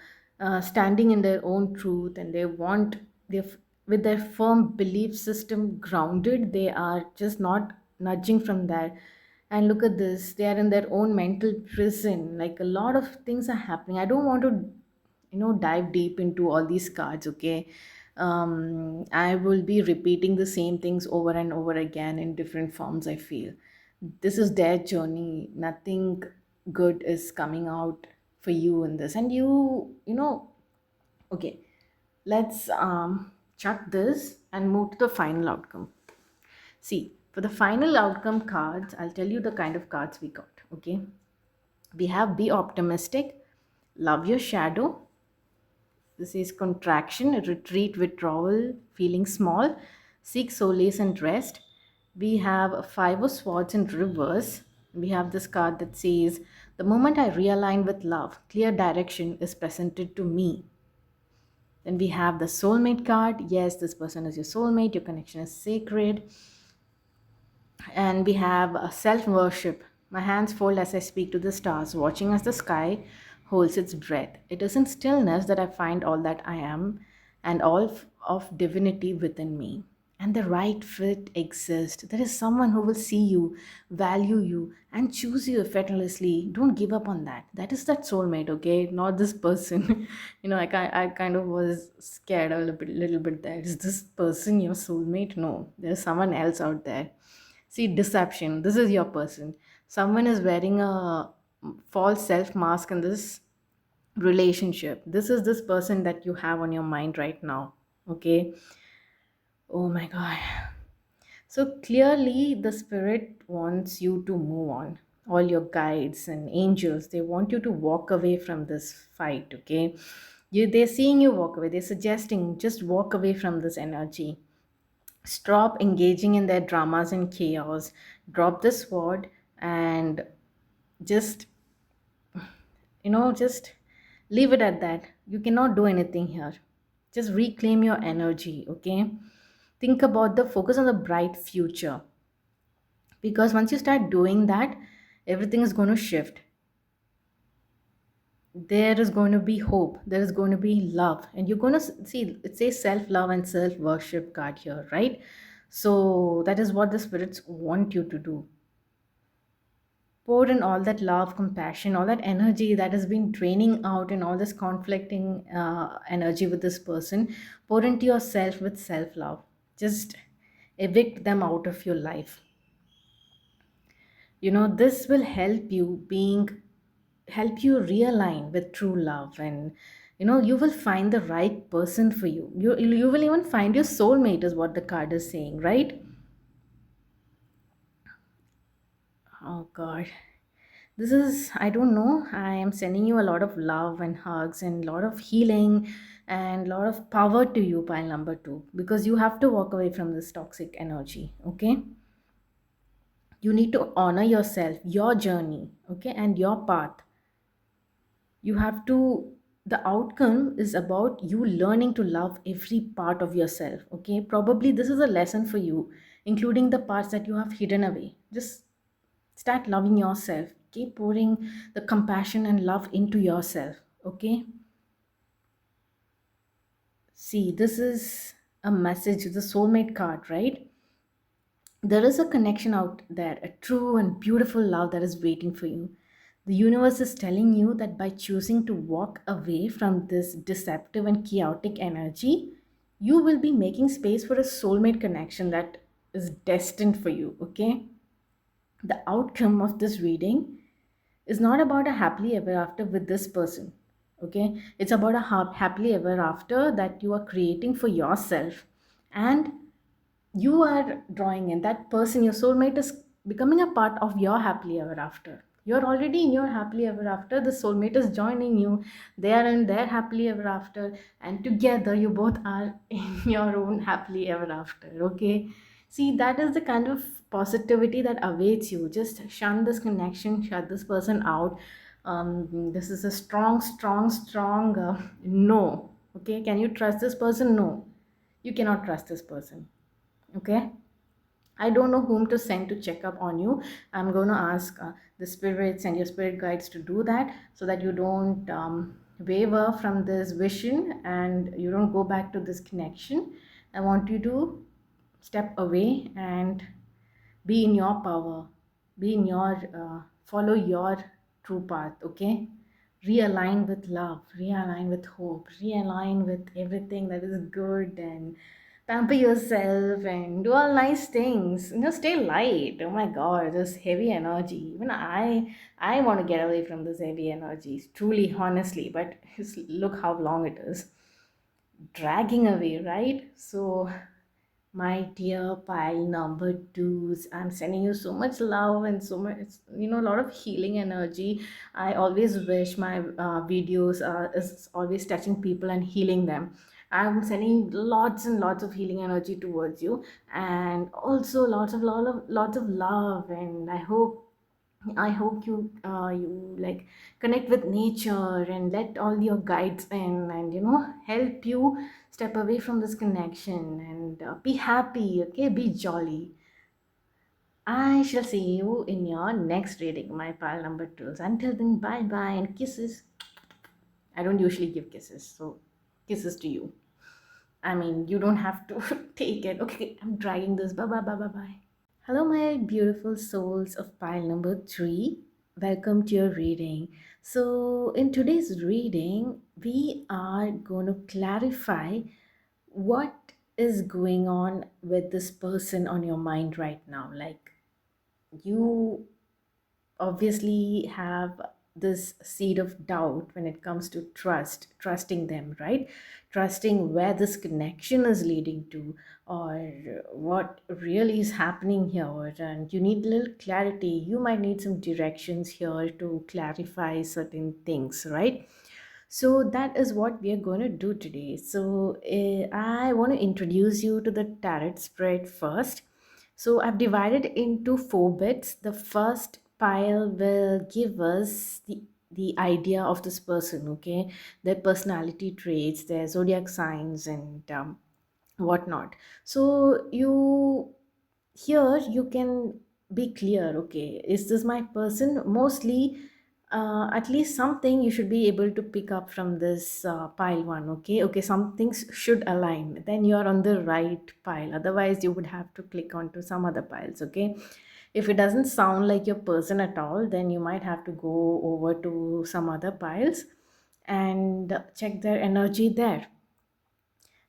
standing in their own truth. And with their firm belief system grounded, they are just not nudging from there. And look at this, they are in their own mental prison. Like, a lot of things are happening. I don't want to dive deep into all these cards, okay? I will be repeating the same things over and over again in different forms. I feel this is their journey. Nothing good is coming out for you in this. And okay, let's chuck this and move to the final outcome. See, for the final outcome cards, I'll tell you the kind of cards we got. Okay. We have Be Optimistic, Love Your Shadow. This is contraction, retreat, withdrawal, feeling small, seek solace and rest. We have a Five of Swords in reverse. We have this card that says, The moment I realign with love, clear direction is presented to me. Then we have the Soulmate card. Yes, this person is your soulmate, your connection is sacred. And we have a self worship. My hands fold as I speak to the stars, watching as the sky holds its breath. It is in stillness that I find all that I am and of divinity within me. And the right fit exists. There is someone who will see you, value you, and choose you effortlessly. Don't give up on that. That is that soulmate, okay? Not this person. I kind of was scared little bit there. Is this person your soulmate? No, there's someone else out there. See, deception. This is your person. Someone is wearing a false self mask in this relationship. This is this person that you have on your mind right now. Okay. Oh my God. So clearly, the spirit wants you to move on. All your guides and angels, they want you to walk away from this fight. Okay. They're seeing you walk away. They're suggesting just walk away from this energy. Stop engaging in their dramas and chaos. Drop the sword and just, just leave it at that. You cannot do anything here. Just reclaim your energy, okay? Think about the focus on the bright future. Because once you start doing that, everything is going to shift. There is going to be hope, there is going to be love, and you're going to see it says self love and self worship card here, right? So that is what the spirits want you to do. Pour in all that love, compassion, all that energy that has been draining out, and all this conflicting energy with this person. Pour into yourself with self love. Just evict them out of your life. This will help you being help you realign with true love, and you will find the right person for you. You will even find your soulmate, is what the card is saying, right? Oh god, this is, I don't know, I am sending you a lot of love and hugs and a lot of healing and a lot of power to you, pile number 2, because you have to walk away from this toxic energy. Okay, you need to honor yourself, your journey, okay, and your path. You have to, the outcome is about you learning to love every part of yourself. Okay, probably this is a lesson for you, including the parts that you have hidden away. Just start loving yourself, keep pouring the compassion and love into yourself. Okay, see, this is a message, the soulmate card, right? There is a connection out there, a true and beautiful love that is waiting for you. The universe is telling you that by choosing to walk away from this deceptive and chaotic energy, you will be making space for a soulmate connection that is destined for you. Okay? The outcome of this reading is not about a happily ever after with this person. Okay? It's about a happily ever after that you are creating for yourself. And you are drawing in that person, your soulmate is becoming a part of your happily ever after. You're already in your happily ever after, the soulmate is joining you, they are in their happily ever after, and together you both are in your own happily ever after. Okay, see, that is the kind of positivity that awaits you. Just shun this connection, shut this person out. This is a strong, strong, strong no. Okay, can you trust this person? No, you cannot trust this person. Okay, I don't know whom to send to check up on you. I'm going to ask the spirits and your spirit guides to do that, so that you don't waver from this vision and you don't go back to this connection. I want you to step away and be in your power, be in your follow your true path. Okay, realign with love, realign with hope, realign with everything that is good, and pamper yourself and do all nice things. Stay light. Oh my god, this heavy energy, even I want to get away from this heavy energy, truly, honestly, but just look how long it is dragging away, right? So, my dear pile number twos, I'm sending you so much love and so much, a lot of healing energy. I always wish my videos is always touching people and healing them. I'm sending lots and lots of healing energy towards you, and also lots of love. And I hope you like connect with nature and let all your guides in, and help you step away from this connection and be happy. Okay, be jolly. I shall see you in your next reading, my pal number twos. Until then, bye bye and kisses. I don't usually give kisses, so kisses to you. I mean, you don't have to take it. Okay, I'm dragging this. Bye bye bye bye bye. Hello, my beautiful souls of pile number 3. Welcome to your reading. So, in today's reading, we are going to clarify what is going on with this person on your mind right now. Like, you obviously have this seed of doubt when it comes to trusting them, right? Trusting where this connection is leading to, or what really is happening here, and you need a little clarity. You might need some directions here to clarify certain things, right? So that is what we are going to do today. So I want to introduce you to the tarot spread first. So I've divided into 4 bits. The first pile will give us the idea of this person, okay? Their personality traits, their zodiac signs, and whatnot. So here you can be clear. Okay, is this my person? Mostly, at least something you should be able to pick up from this pile one. Okay, some things should align, then you are on the right pile. Otherwise you would have to click onto some other piles. Okay, if it doesn't sound like your person at all, then you might have to go over to some other piles and check their energy there.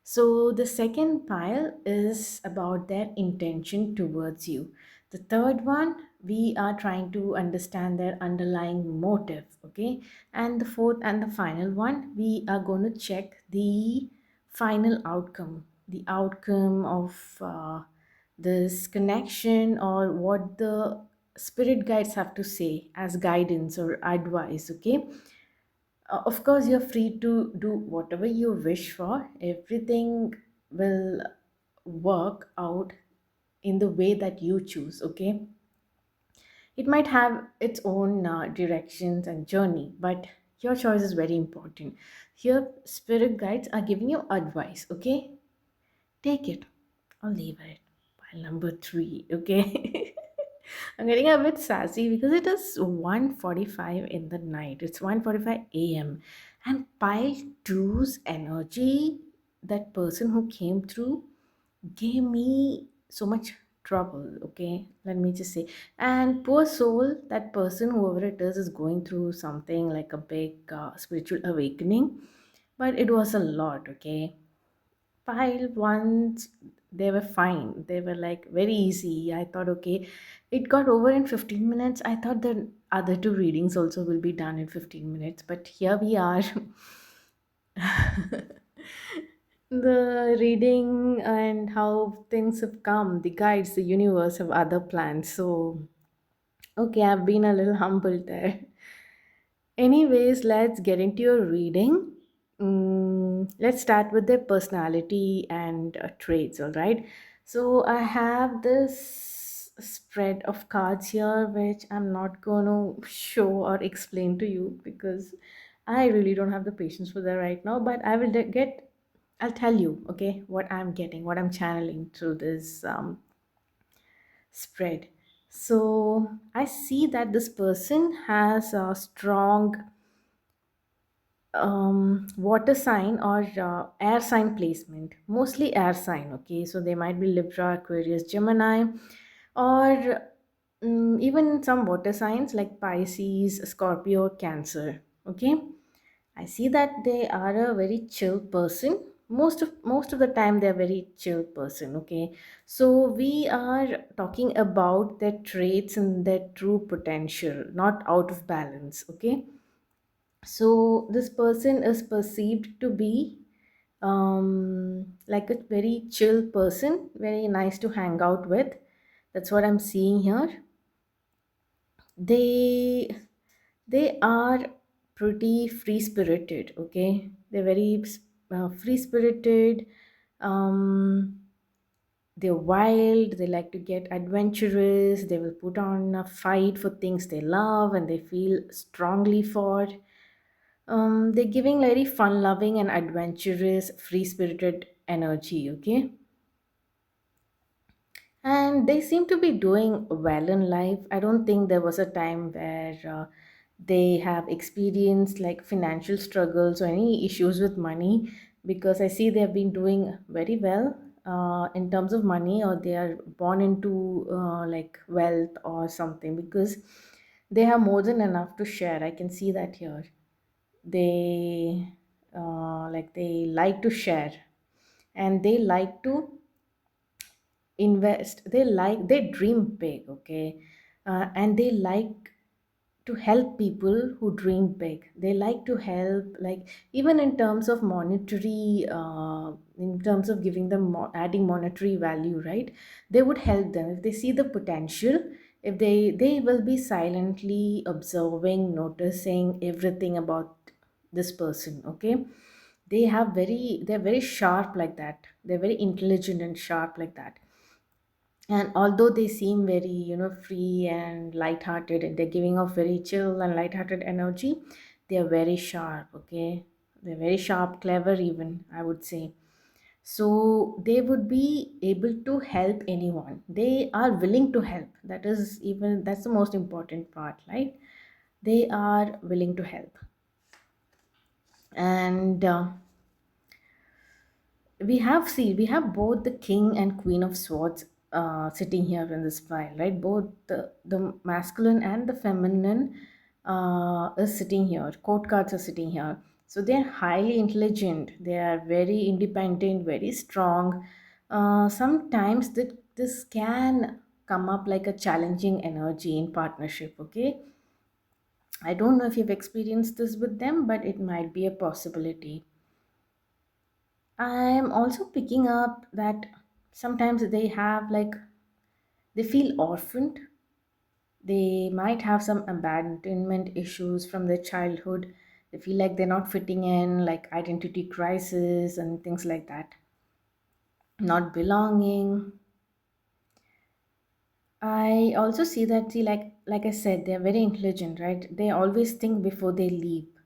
So the second pile is about their intention towards you. The third one, we are trying to understand their underlying motive, okay? And the fourth and the final one, we are going to check the final outcome, the outcome of this connection, or what the spirit guides have to say as guidance or advice, okay? Of course, you're free to do whatever you wish for. Everything will work out in the way that you choose, okay? It might have its own directions and journey, but your choice is very important. Here, spirit guides are giving you advice, okay? Take it or leave it. Pile number three, okay? I'm getting a bit sassy because it is 1:45 in the night. It's 1:45 a.m. And pile two's energy, that person who came through, gave me so much trouble, okay? Let me just say. And poor soul, that person, whoever it is going through something like a big spiritual awakening, but it was a lot, okay? Pile ones, they were fine, they were like very easy. I thought, okay, it got over in 15 minutes. I thought the other two readings also will be done in 15 minutes, but here we are. The reading and how things have come, the guides, the universe have other plans. So, okay, I've been a little humbled there. Anyways, let's get into your reading. Let's start with their personality and traits, all right? So, I have this spread of cards here, which I'm not going to show or explain to you because I really don't have the patience for that right now. But I will I'll tell you, okay, what I'm getting, what I'm channeling through this spread. So, I see that this person has a strong water sign or air sign placement, mostly air sign, okay? So they might be Libra, Aquarius, Gemini, or even some water signs like Pisces, Scorpio, Cancer, okay? I see that they are a very chill person. Most of the time they're very chill person, okay? So we are talking about their traits and their true potential, not out of balance, okay? So this person is perceived to be like a very chill person, very nice to hang out with. That's what I'm seeing here. They they are pretty free spirited, okay? They're very free spirited. um they're wild, they like to get adventurous, they will put on a fight for things they love and they feel strongly for. They're giving very fun loving and adventurous, free spirited energy, okay? And they seem to be doing well in life. I don't think there was a time where they have experienced like financial struggles or any issues with money, because I see they have been doing very well in terms of money, or they are born into like wealth or something, because they have more than enough to share. I can see that here. They like they like to share, and they like to invest. They dream big, okay? And they like to help people who dream big. They like to help, like even in terms of monetary, in terms of giving them adding monetary value, right? They would help them if they see the potential. If they will be silently observing, noticing everything about this person, okay? They're very sharp like that. They're very intelligent and sharp like that. And although they seem very, free and light-hearted, and they're giving off very chill and light-hearted energy, they are very sharp, okay? They're very sharp, clever even, I would say. So they would be able to help anyone. They are willing to help. That's the most important part, right? They are willing to help. And we have both the king and queen of swords sitting here in this pile, right? Both the masculine and the feminine is sitting here. Court cards are sitting here. So they're highly intelligent, they are very independent, very strong. Sometimes that this can come up like a challenging energy in partnership, okay? I don't know if you've experienced this with them, but it might be a possibility. I'm also picking up that sometimes they have like, they feel orphaned. They might have some abandonment issues from their childhood. They feel like they're not fitting in, like identity crisis and things like that. Not belonging. I also see that, see, like I said, they're very intelligent, right? They always think before they leap,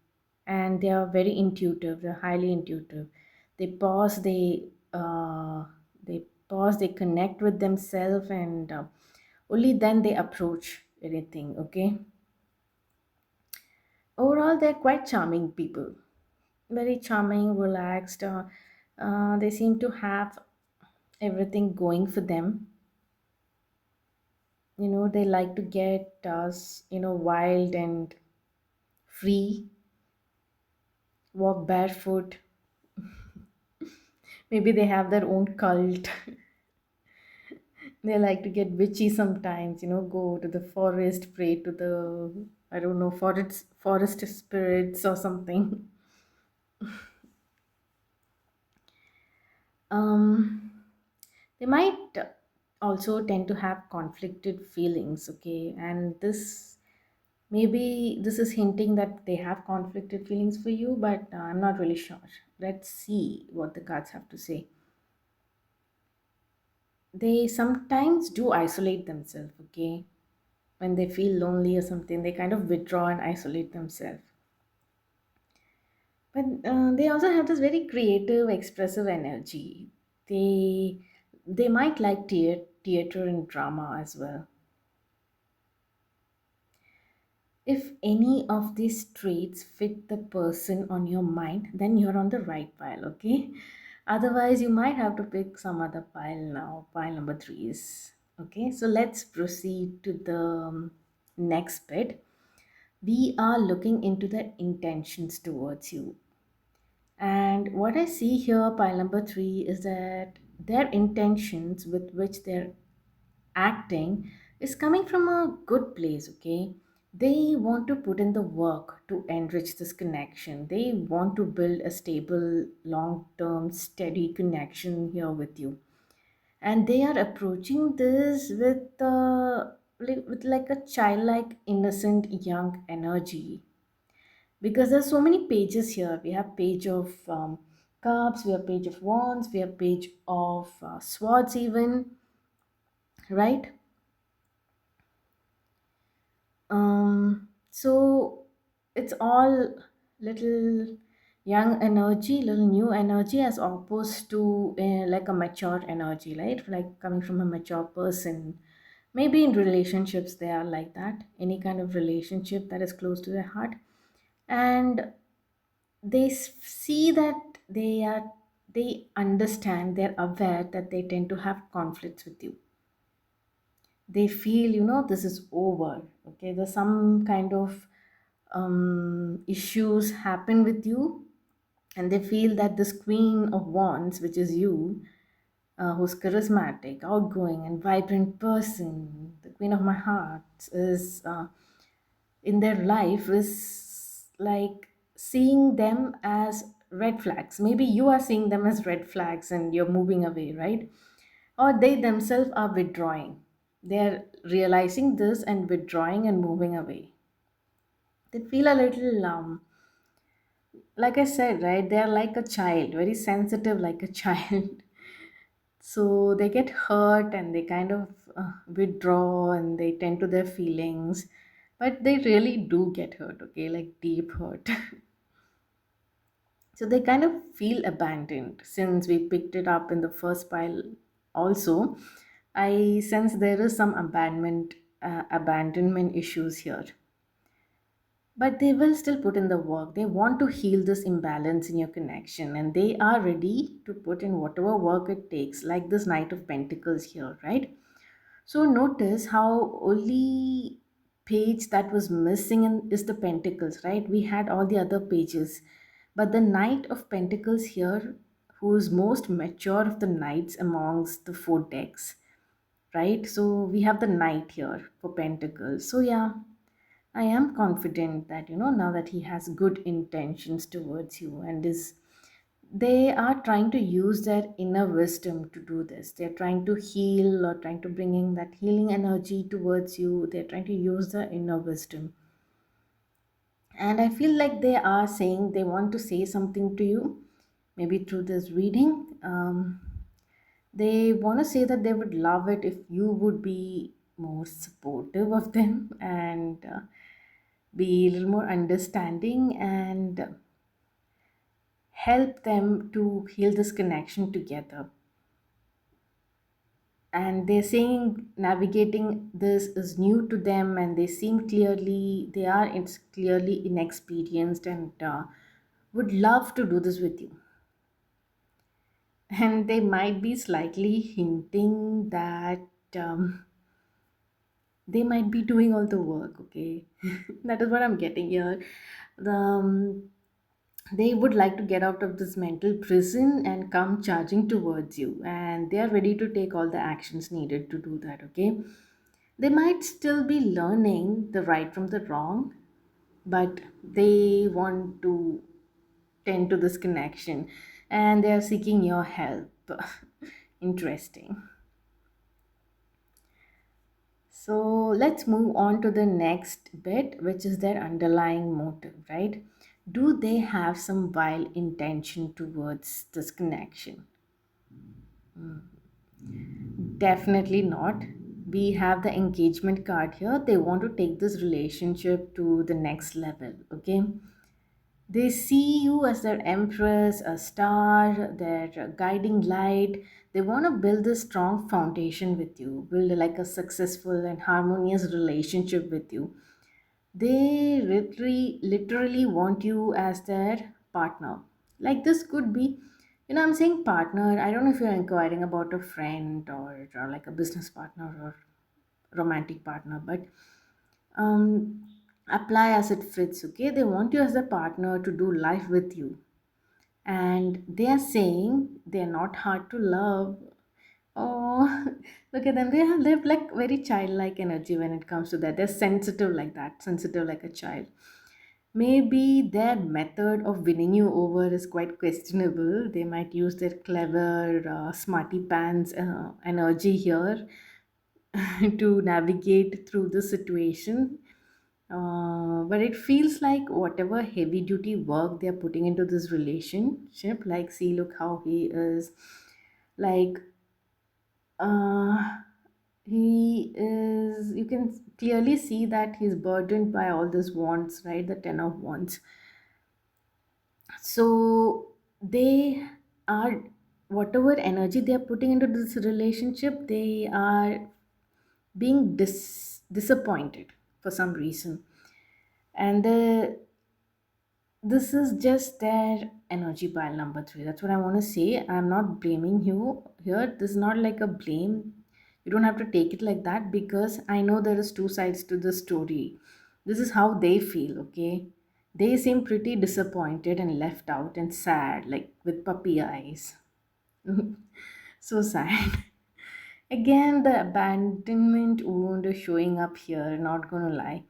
and they are very intuitive. They're highly intuitive. They pause. They pause. They connect with themselves, and only then they approach anything. Okay. Overall, they're quite charming people. Very charming, relaxed. They seem to have everything going for them. They like to get us, wild and free, walk barefoot. Maybe they have their own cult. They like to get witchy sometimes, go to the forest, pray to the, I don't know, forest spirits or something. Um, they might also tend to have conflicted feelings, okay? And maybe this is hinting that they have conflicted feelings for you, but I'm not really sure. Let's see what the cards have to say. They sometimes do isolate themselves, okay? When they feel lonely or something, they kind of withdraw and isolate themselves. But they also have this very creative, expressive energy. They might like theater and drama as well. If any of these traits fit the person on your mind, then you're on the right pile, okay? Otherwise, you might have to pick some other pile now. Pile number three is okay. So let's proceed to the next bit. We are looking into the intentions towards you. And what I see here, pile number three, is that their intentions with which they're acting is coming from a good place, okay? They want to put in the work to enrich this connection. They want to build a stable, long term, steady connection here with you. And they are approaching this with like a childlike, innocent, young energy, because there's so many pages here. We have page of cups, we have page of wands, we have page of swords even, right? So it's all little young energy, little new energy, as opposed to like a mature energy, right? Like coming from a mature person. Maybe in relationships they are like that. Any kind of relationship that is close to their heart, and see that they understand, they're aware that they tend to have conflicts with you. They feel, this is over, okay? There's some kind of issues happen with you, and they feel that this queen of wands, which is you, who's charismatic, outgoing and vibrant person, the queen of my heart, is in their life, is like seeing them as red flags. Maybe you are seeing them as red flags and you're moving away, right? Or they themselves are withdrawing. They're realizing this and withdrawing and moving away. They feel a little, like I said, right? They're like a child, very sensitive, like a child. So they get hurt and they kind of withdraw and they tend to their feelings. But they really do get hurt, okay? Like deep hurt. So they kind of feel abandoned since we picked it up in the first pile. Also, I sense there is some abandonment issues here. But they will still put in the work. They want to heal this imbalance in your connection, and they are ready to put in whatever work it takes, like this Knight of Pentacles here, right? So notice how only page that was missing is the Pentacles, right? We had all the other pages, but the Knight of Pentacles here, who is most mature of the knights amongst the four decks, right? So we have the knight here for pentacles. So yeah, I am confident that, now that he has good intentions towards you, and is they are trying to use their inner wisdom to do this. They're trying to heal, or trying to bring in that healing energy towards you. They're trying to use the inner wisdom. And I feel like they are saying they want to say something to you, maybe through this reading. They want to say that they would love it if you would be more supportive of them, and be a little more understanding, and help them to heal this connection together. And they're saying navigating this is new to them, and they are it's clearly inexperienced, and would love to do this with you. And they might be slightly hinting that they might be doing all the work, okay? That is what I'm getting here. They would like to get out of this mental prison and come charging towards you, and they are ready to take all the actions needed to do that, okay? They might still be learning the right from the wrong, but they want to tend to this connection, and they are seeking your help. Interesting. So let's move on to the next bit, which is their underlying motive, right? Do they have some vile intention towards this connection? Definitely not. We have the engagement card here. They want to take this relationship to the next level, okay? They see you as their empress, a star, their guiding light. They want to build this strong foundation with you, build like a successful and harmonious relationship with you. They literally want you as their partner. Like this could be, I'm saying partner. I don't know if you're inquiring about a friend, or like a business partner or romantic partner, but um, apply as it fits, okay? They want you as a partner to do life with you. And they are saying they're not hard to love. Oh, look at them. They have like very childlike energy when it comes to that. They're sensitive like that, sensitive like a child. Maybe their method of winning you over is quite questionable. They might use their clever, smarty pants energy here to navigate through the situation. But it feels like whatever heavy duty work they're putting into this relationship, like, see, look how he is. Like, uh, he is, you can clearly see that he's burdened by all these wants, right? The 10 of wands. So they are, whatever energy they are putting into this relationship, they are being disappointed for some reason. And this is just their energy pile number three. That's what I want to say. I'm not blaming you here. This is not like a blame. You don't have to take it like that, because I know there is two sides to the story. This is how they feel, okay? They seem pretty disappointed and left out and sad, like with puppy eyes. So sad. Again, the abandonment wound is showing up here, not gonna lie.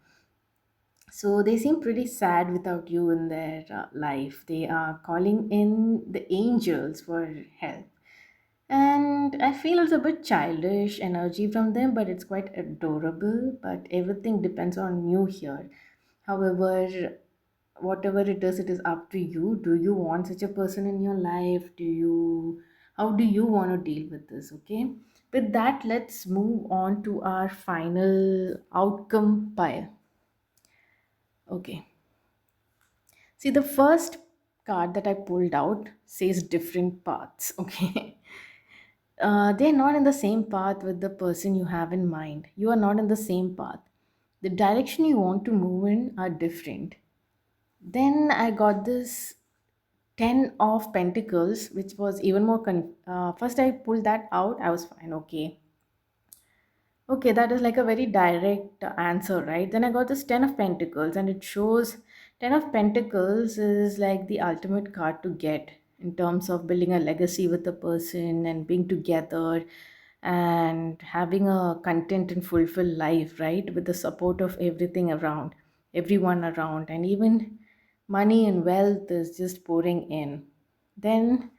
So they seem pretty sad without you in their life. They are calling in the angels for help. And I feel it's a bit childish energy from them, but it's quite adorable. But everything depends on you here. However, whatever it is up to you. Do you want such a person in your life? How do you want to deal with this? Okay. With that, let's move on to our final outcome pile. Okay. See, the first card that I pulled out says different paths. Okay. They're not in the same path with the person you have in mind. You are not in the same path. The direction you want to move in are different. Then I got this 10 of Pentacles, which was even more. First, I pulled that out. I was fine. Okay. Okay, that is like a very direct answer, right? Then I got this 10 of Pentacles, and it shows 10 of Pentacles is like the ultimate card to get in terms of building a legacy with the person and being together. and having a content and fulfilled life, right? With the support of everything around, everyone around, and even money and wealth is just pouring in. Then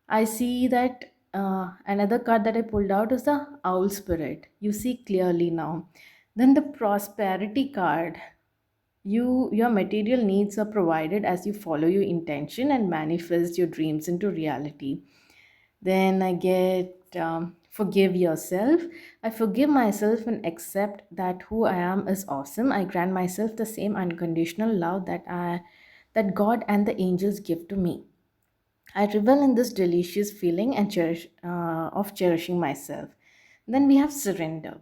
I see that another card that I pulled out is the owl spirit. You see clearly now. Then the prosperity card. Your material needs are provided as you follow your intention and manifest your dreams into reality. Then I get forgive yourself. I forgive myself and accept that who I am is awesome. I grant myself the same unconditional love that God and the angels give to me. I revel in this delicious feeling and of cherishing myself. Then we have surrender.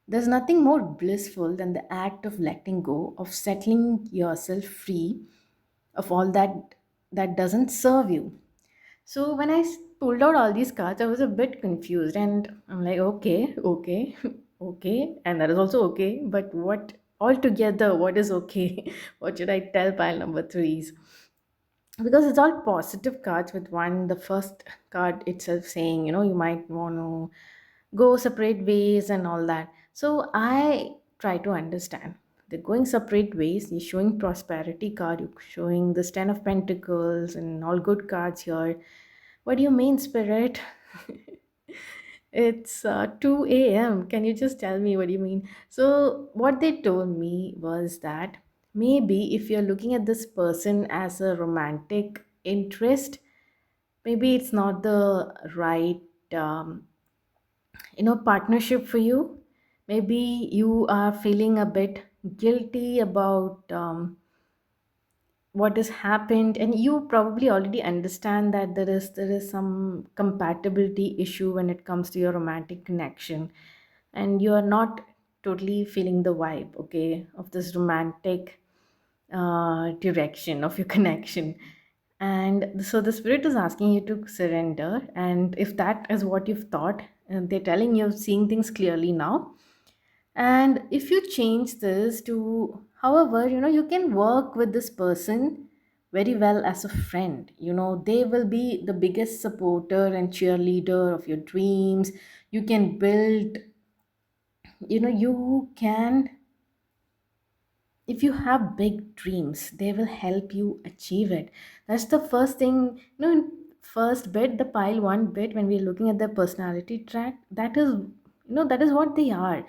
There's nothing more blissful than the act of letting go, of settling yourself free of all that doesn't serve you. So when pulled out all these cards, I was a bit confused, and I'm like, okay, okay, okay, and that is also okay. But what altogether? What is okay? What should I tell pile number threes? Because it's all positive cards with one the first card itself saying, you might want to go separate ways and all that. So I try to understand they're going separate ways. You're showing prosperity card, you're showing this 10 of pentacles and all good cards here. What do you mean, spirit? It's 2 a.m. Can you just tell me what you mean? So, what they told me was that maybe if you're looking at this person as a romantic interest, maybe it's not the right, um, partnership for you. Maybe you are feeling a bit guilty about what has happened, and you probably already understand that there is some compatibility issue when it comes to your romantic connection, and you are not totally feeling the vibe, okay, of this romantic direction of your connection. And so the spirit is asking you to surrender, and if that is what you've thought, and they're telling you seeing things clearly now, and if you change this to, however, you can work with this person very well as a friend. They will be the biggest supporter and cheerleader of your dreams. You can build, you can, if you have big dreams, they will help you achieve it. That's the first thing, in first bit, the pile one bit, when we're looking at their personality track, that is what they are.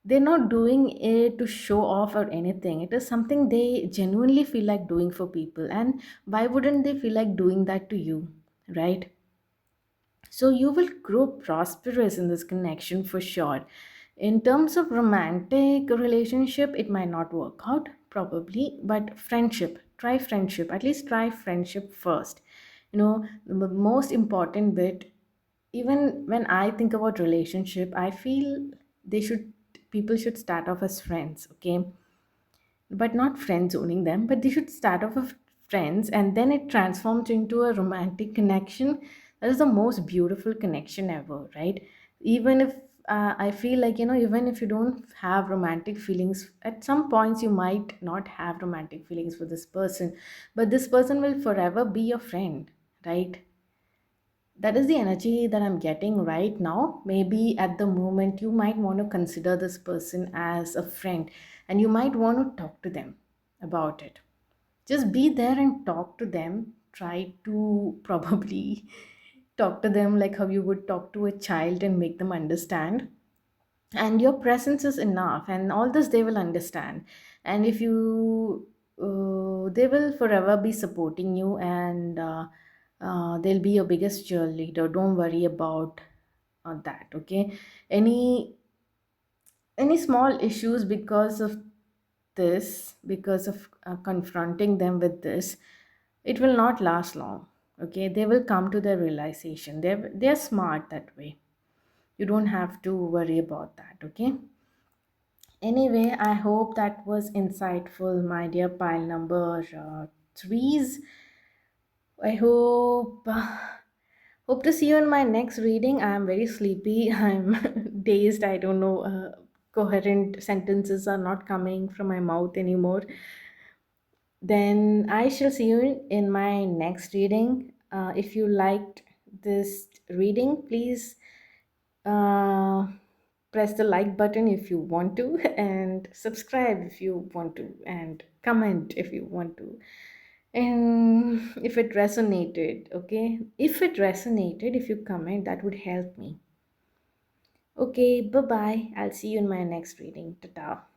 They're not doing it to show off or anything. It is something they genuinely feel like doing for people. And why wouldn't they feel like doing that to you, right? So you will grow prosperous in this connection for sure. In terms of romantic relationship, it might not work out probably, but friendship, try friendship. At least try friendship first. The most important bit, even when I think about relationship, I feel they should people should start off as friends, okay? But not friends owning them, but they should start off as friends, and then it transforms into a romantic connection. That is the most beautiful connection ever, right? Even if I feel like, even if you don't have romantic feelings, at some points you might not have romantic feelings for this person, but this person will forever be your friend, right? That is the energy that I'm getting right now. Maybe at the moment you might want to consider this person as a friend, and you might want to talk to them about it. Just be there and talk to them. Try to probably talk to them like how you would talk to a child and make them understand, and your presence is enough, and all this they will understand. And if you they will forever be supporting you, and they'll be your biggest cheerleader. Don't worry about that, okay? Any any small issues because of this, because of confronting them with this, it will not last long, okay? They will come to their realization. They're smart that way. You don't have to worry about that, okay? Anyway, I hope that was insightful, my dear pile number threes. I hope to see you in my next reading. I am very sleepy. I'm dazed. I don't know. Coherent sentences are not coming from my mouth anymore. Then I shall see you in my next reading. If you liked this reading, please Uh, Press the like button if you want to, and subscribe if you want to, and comment if you want to. And if it resonated, okay? If it resonated, if you comment, that would help me. Okay, bye bye. I'll see you in my next reading. Ta ta.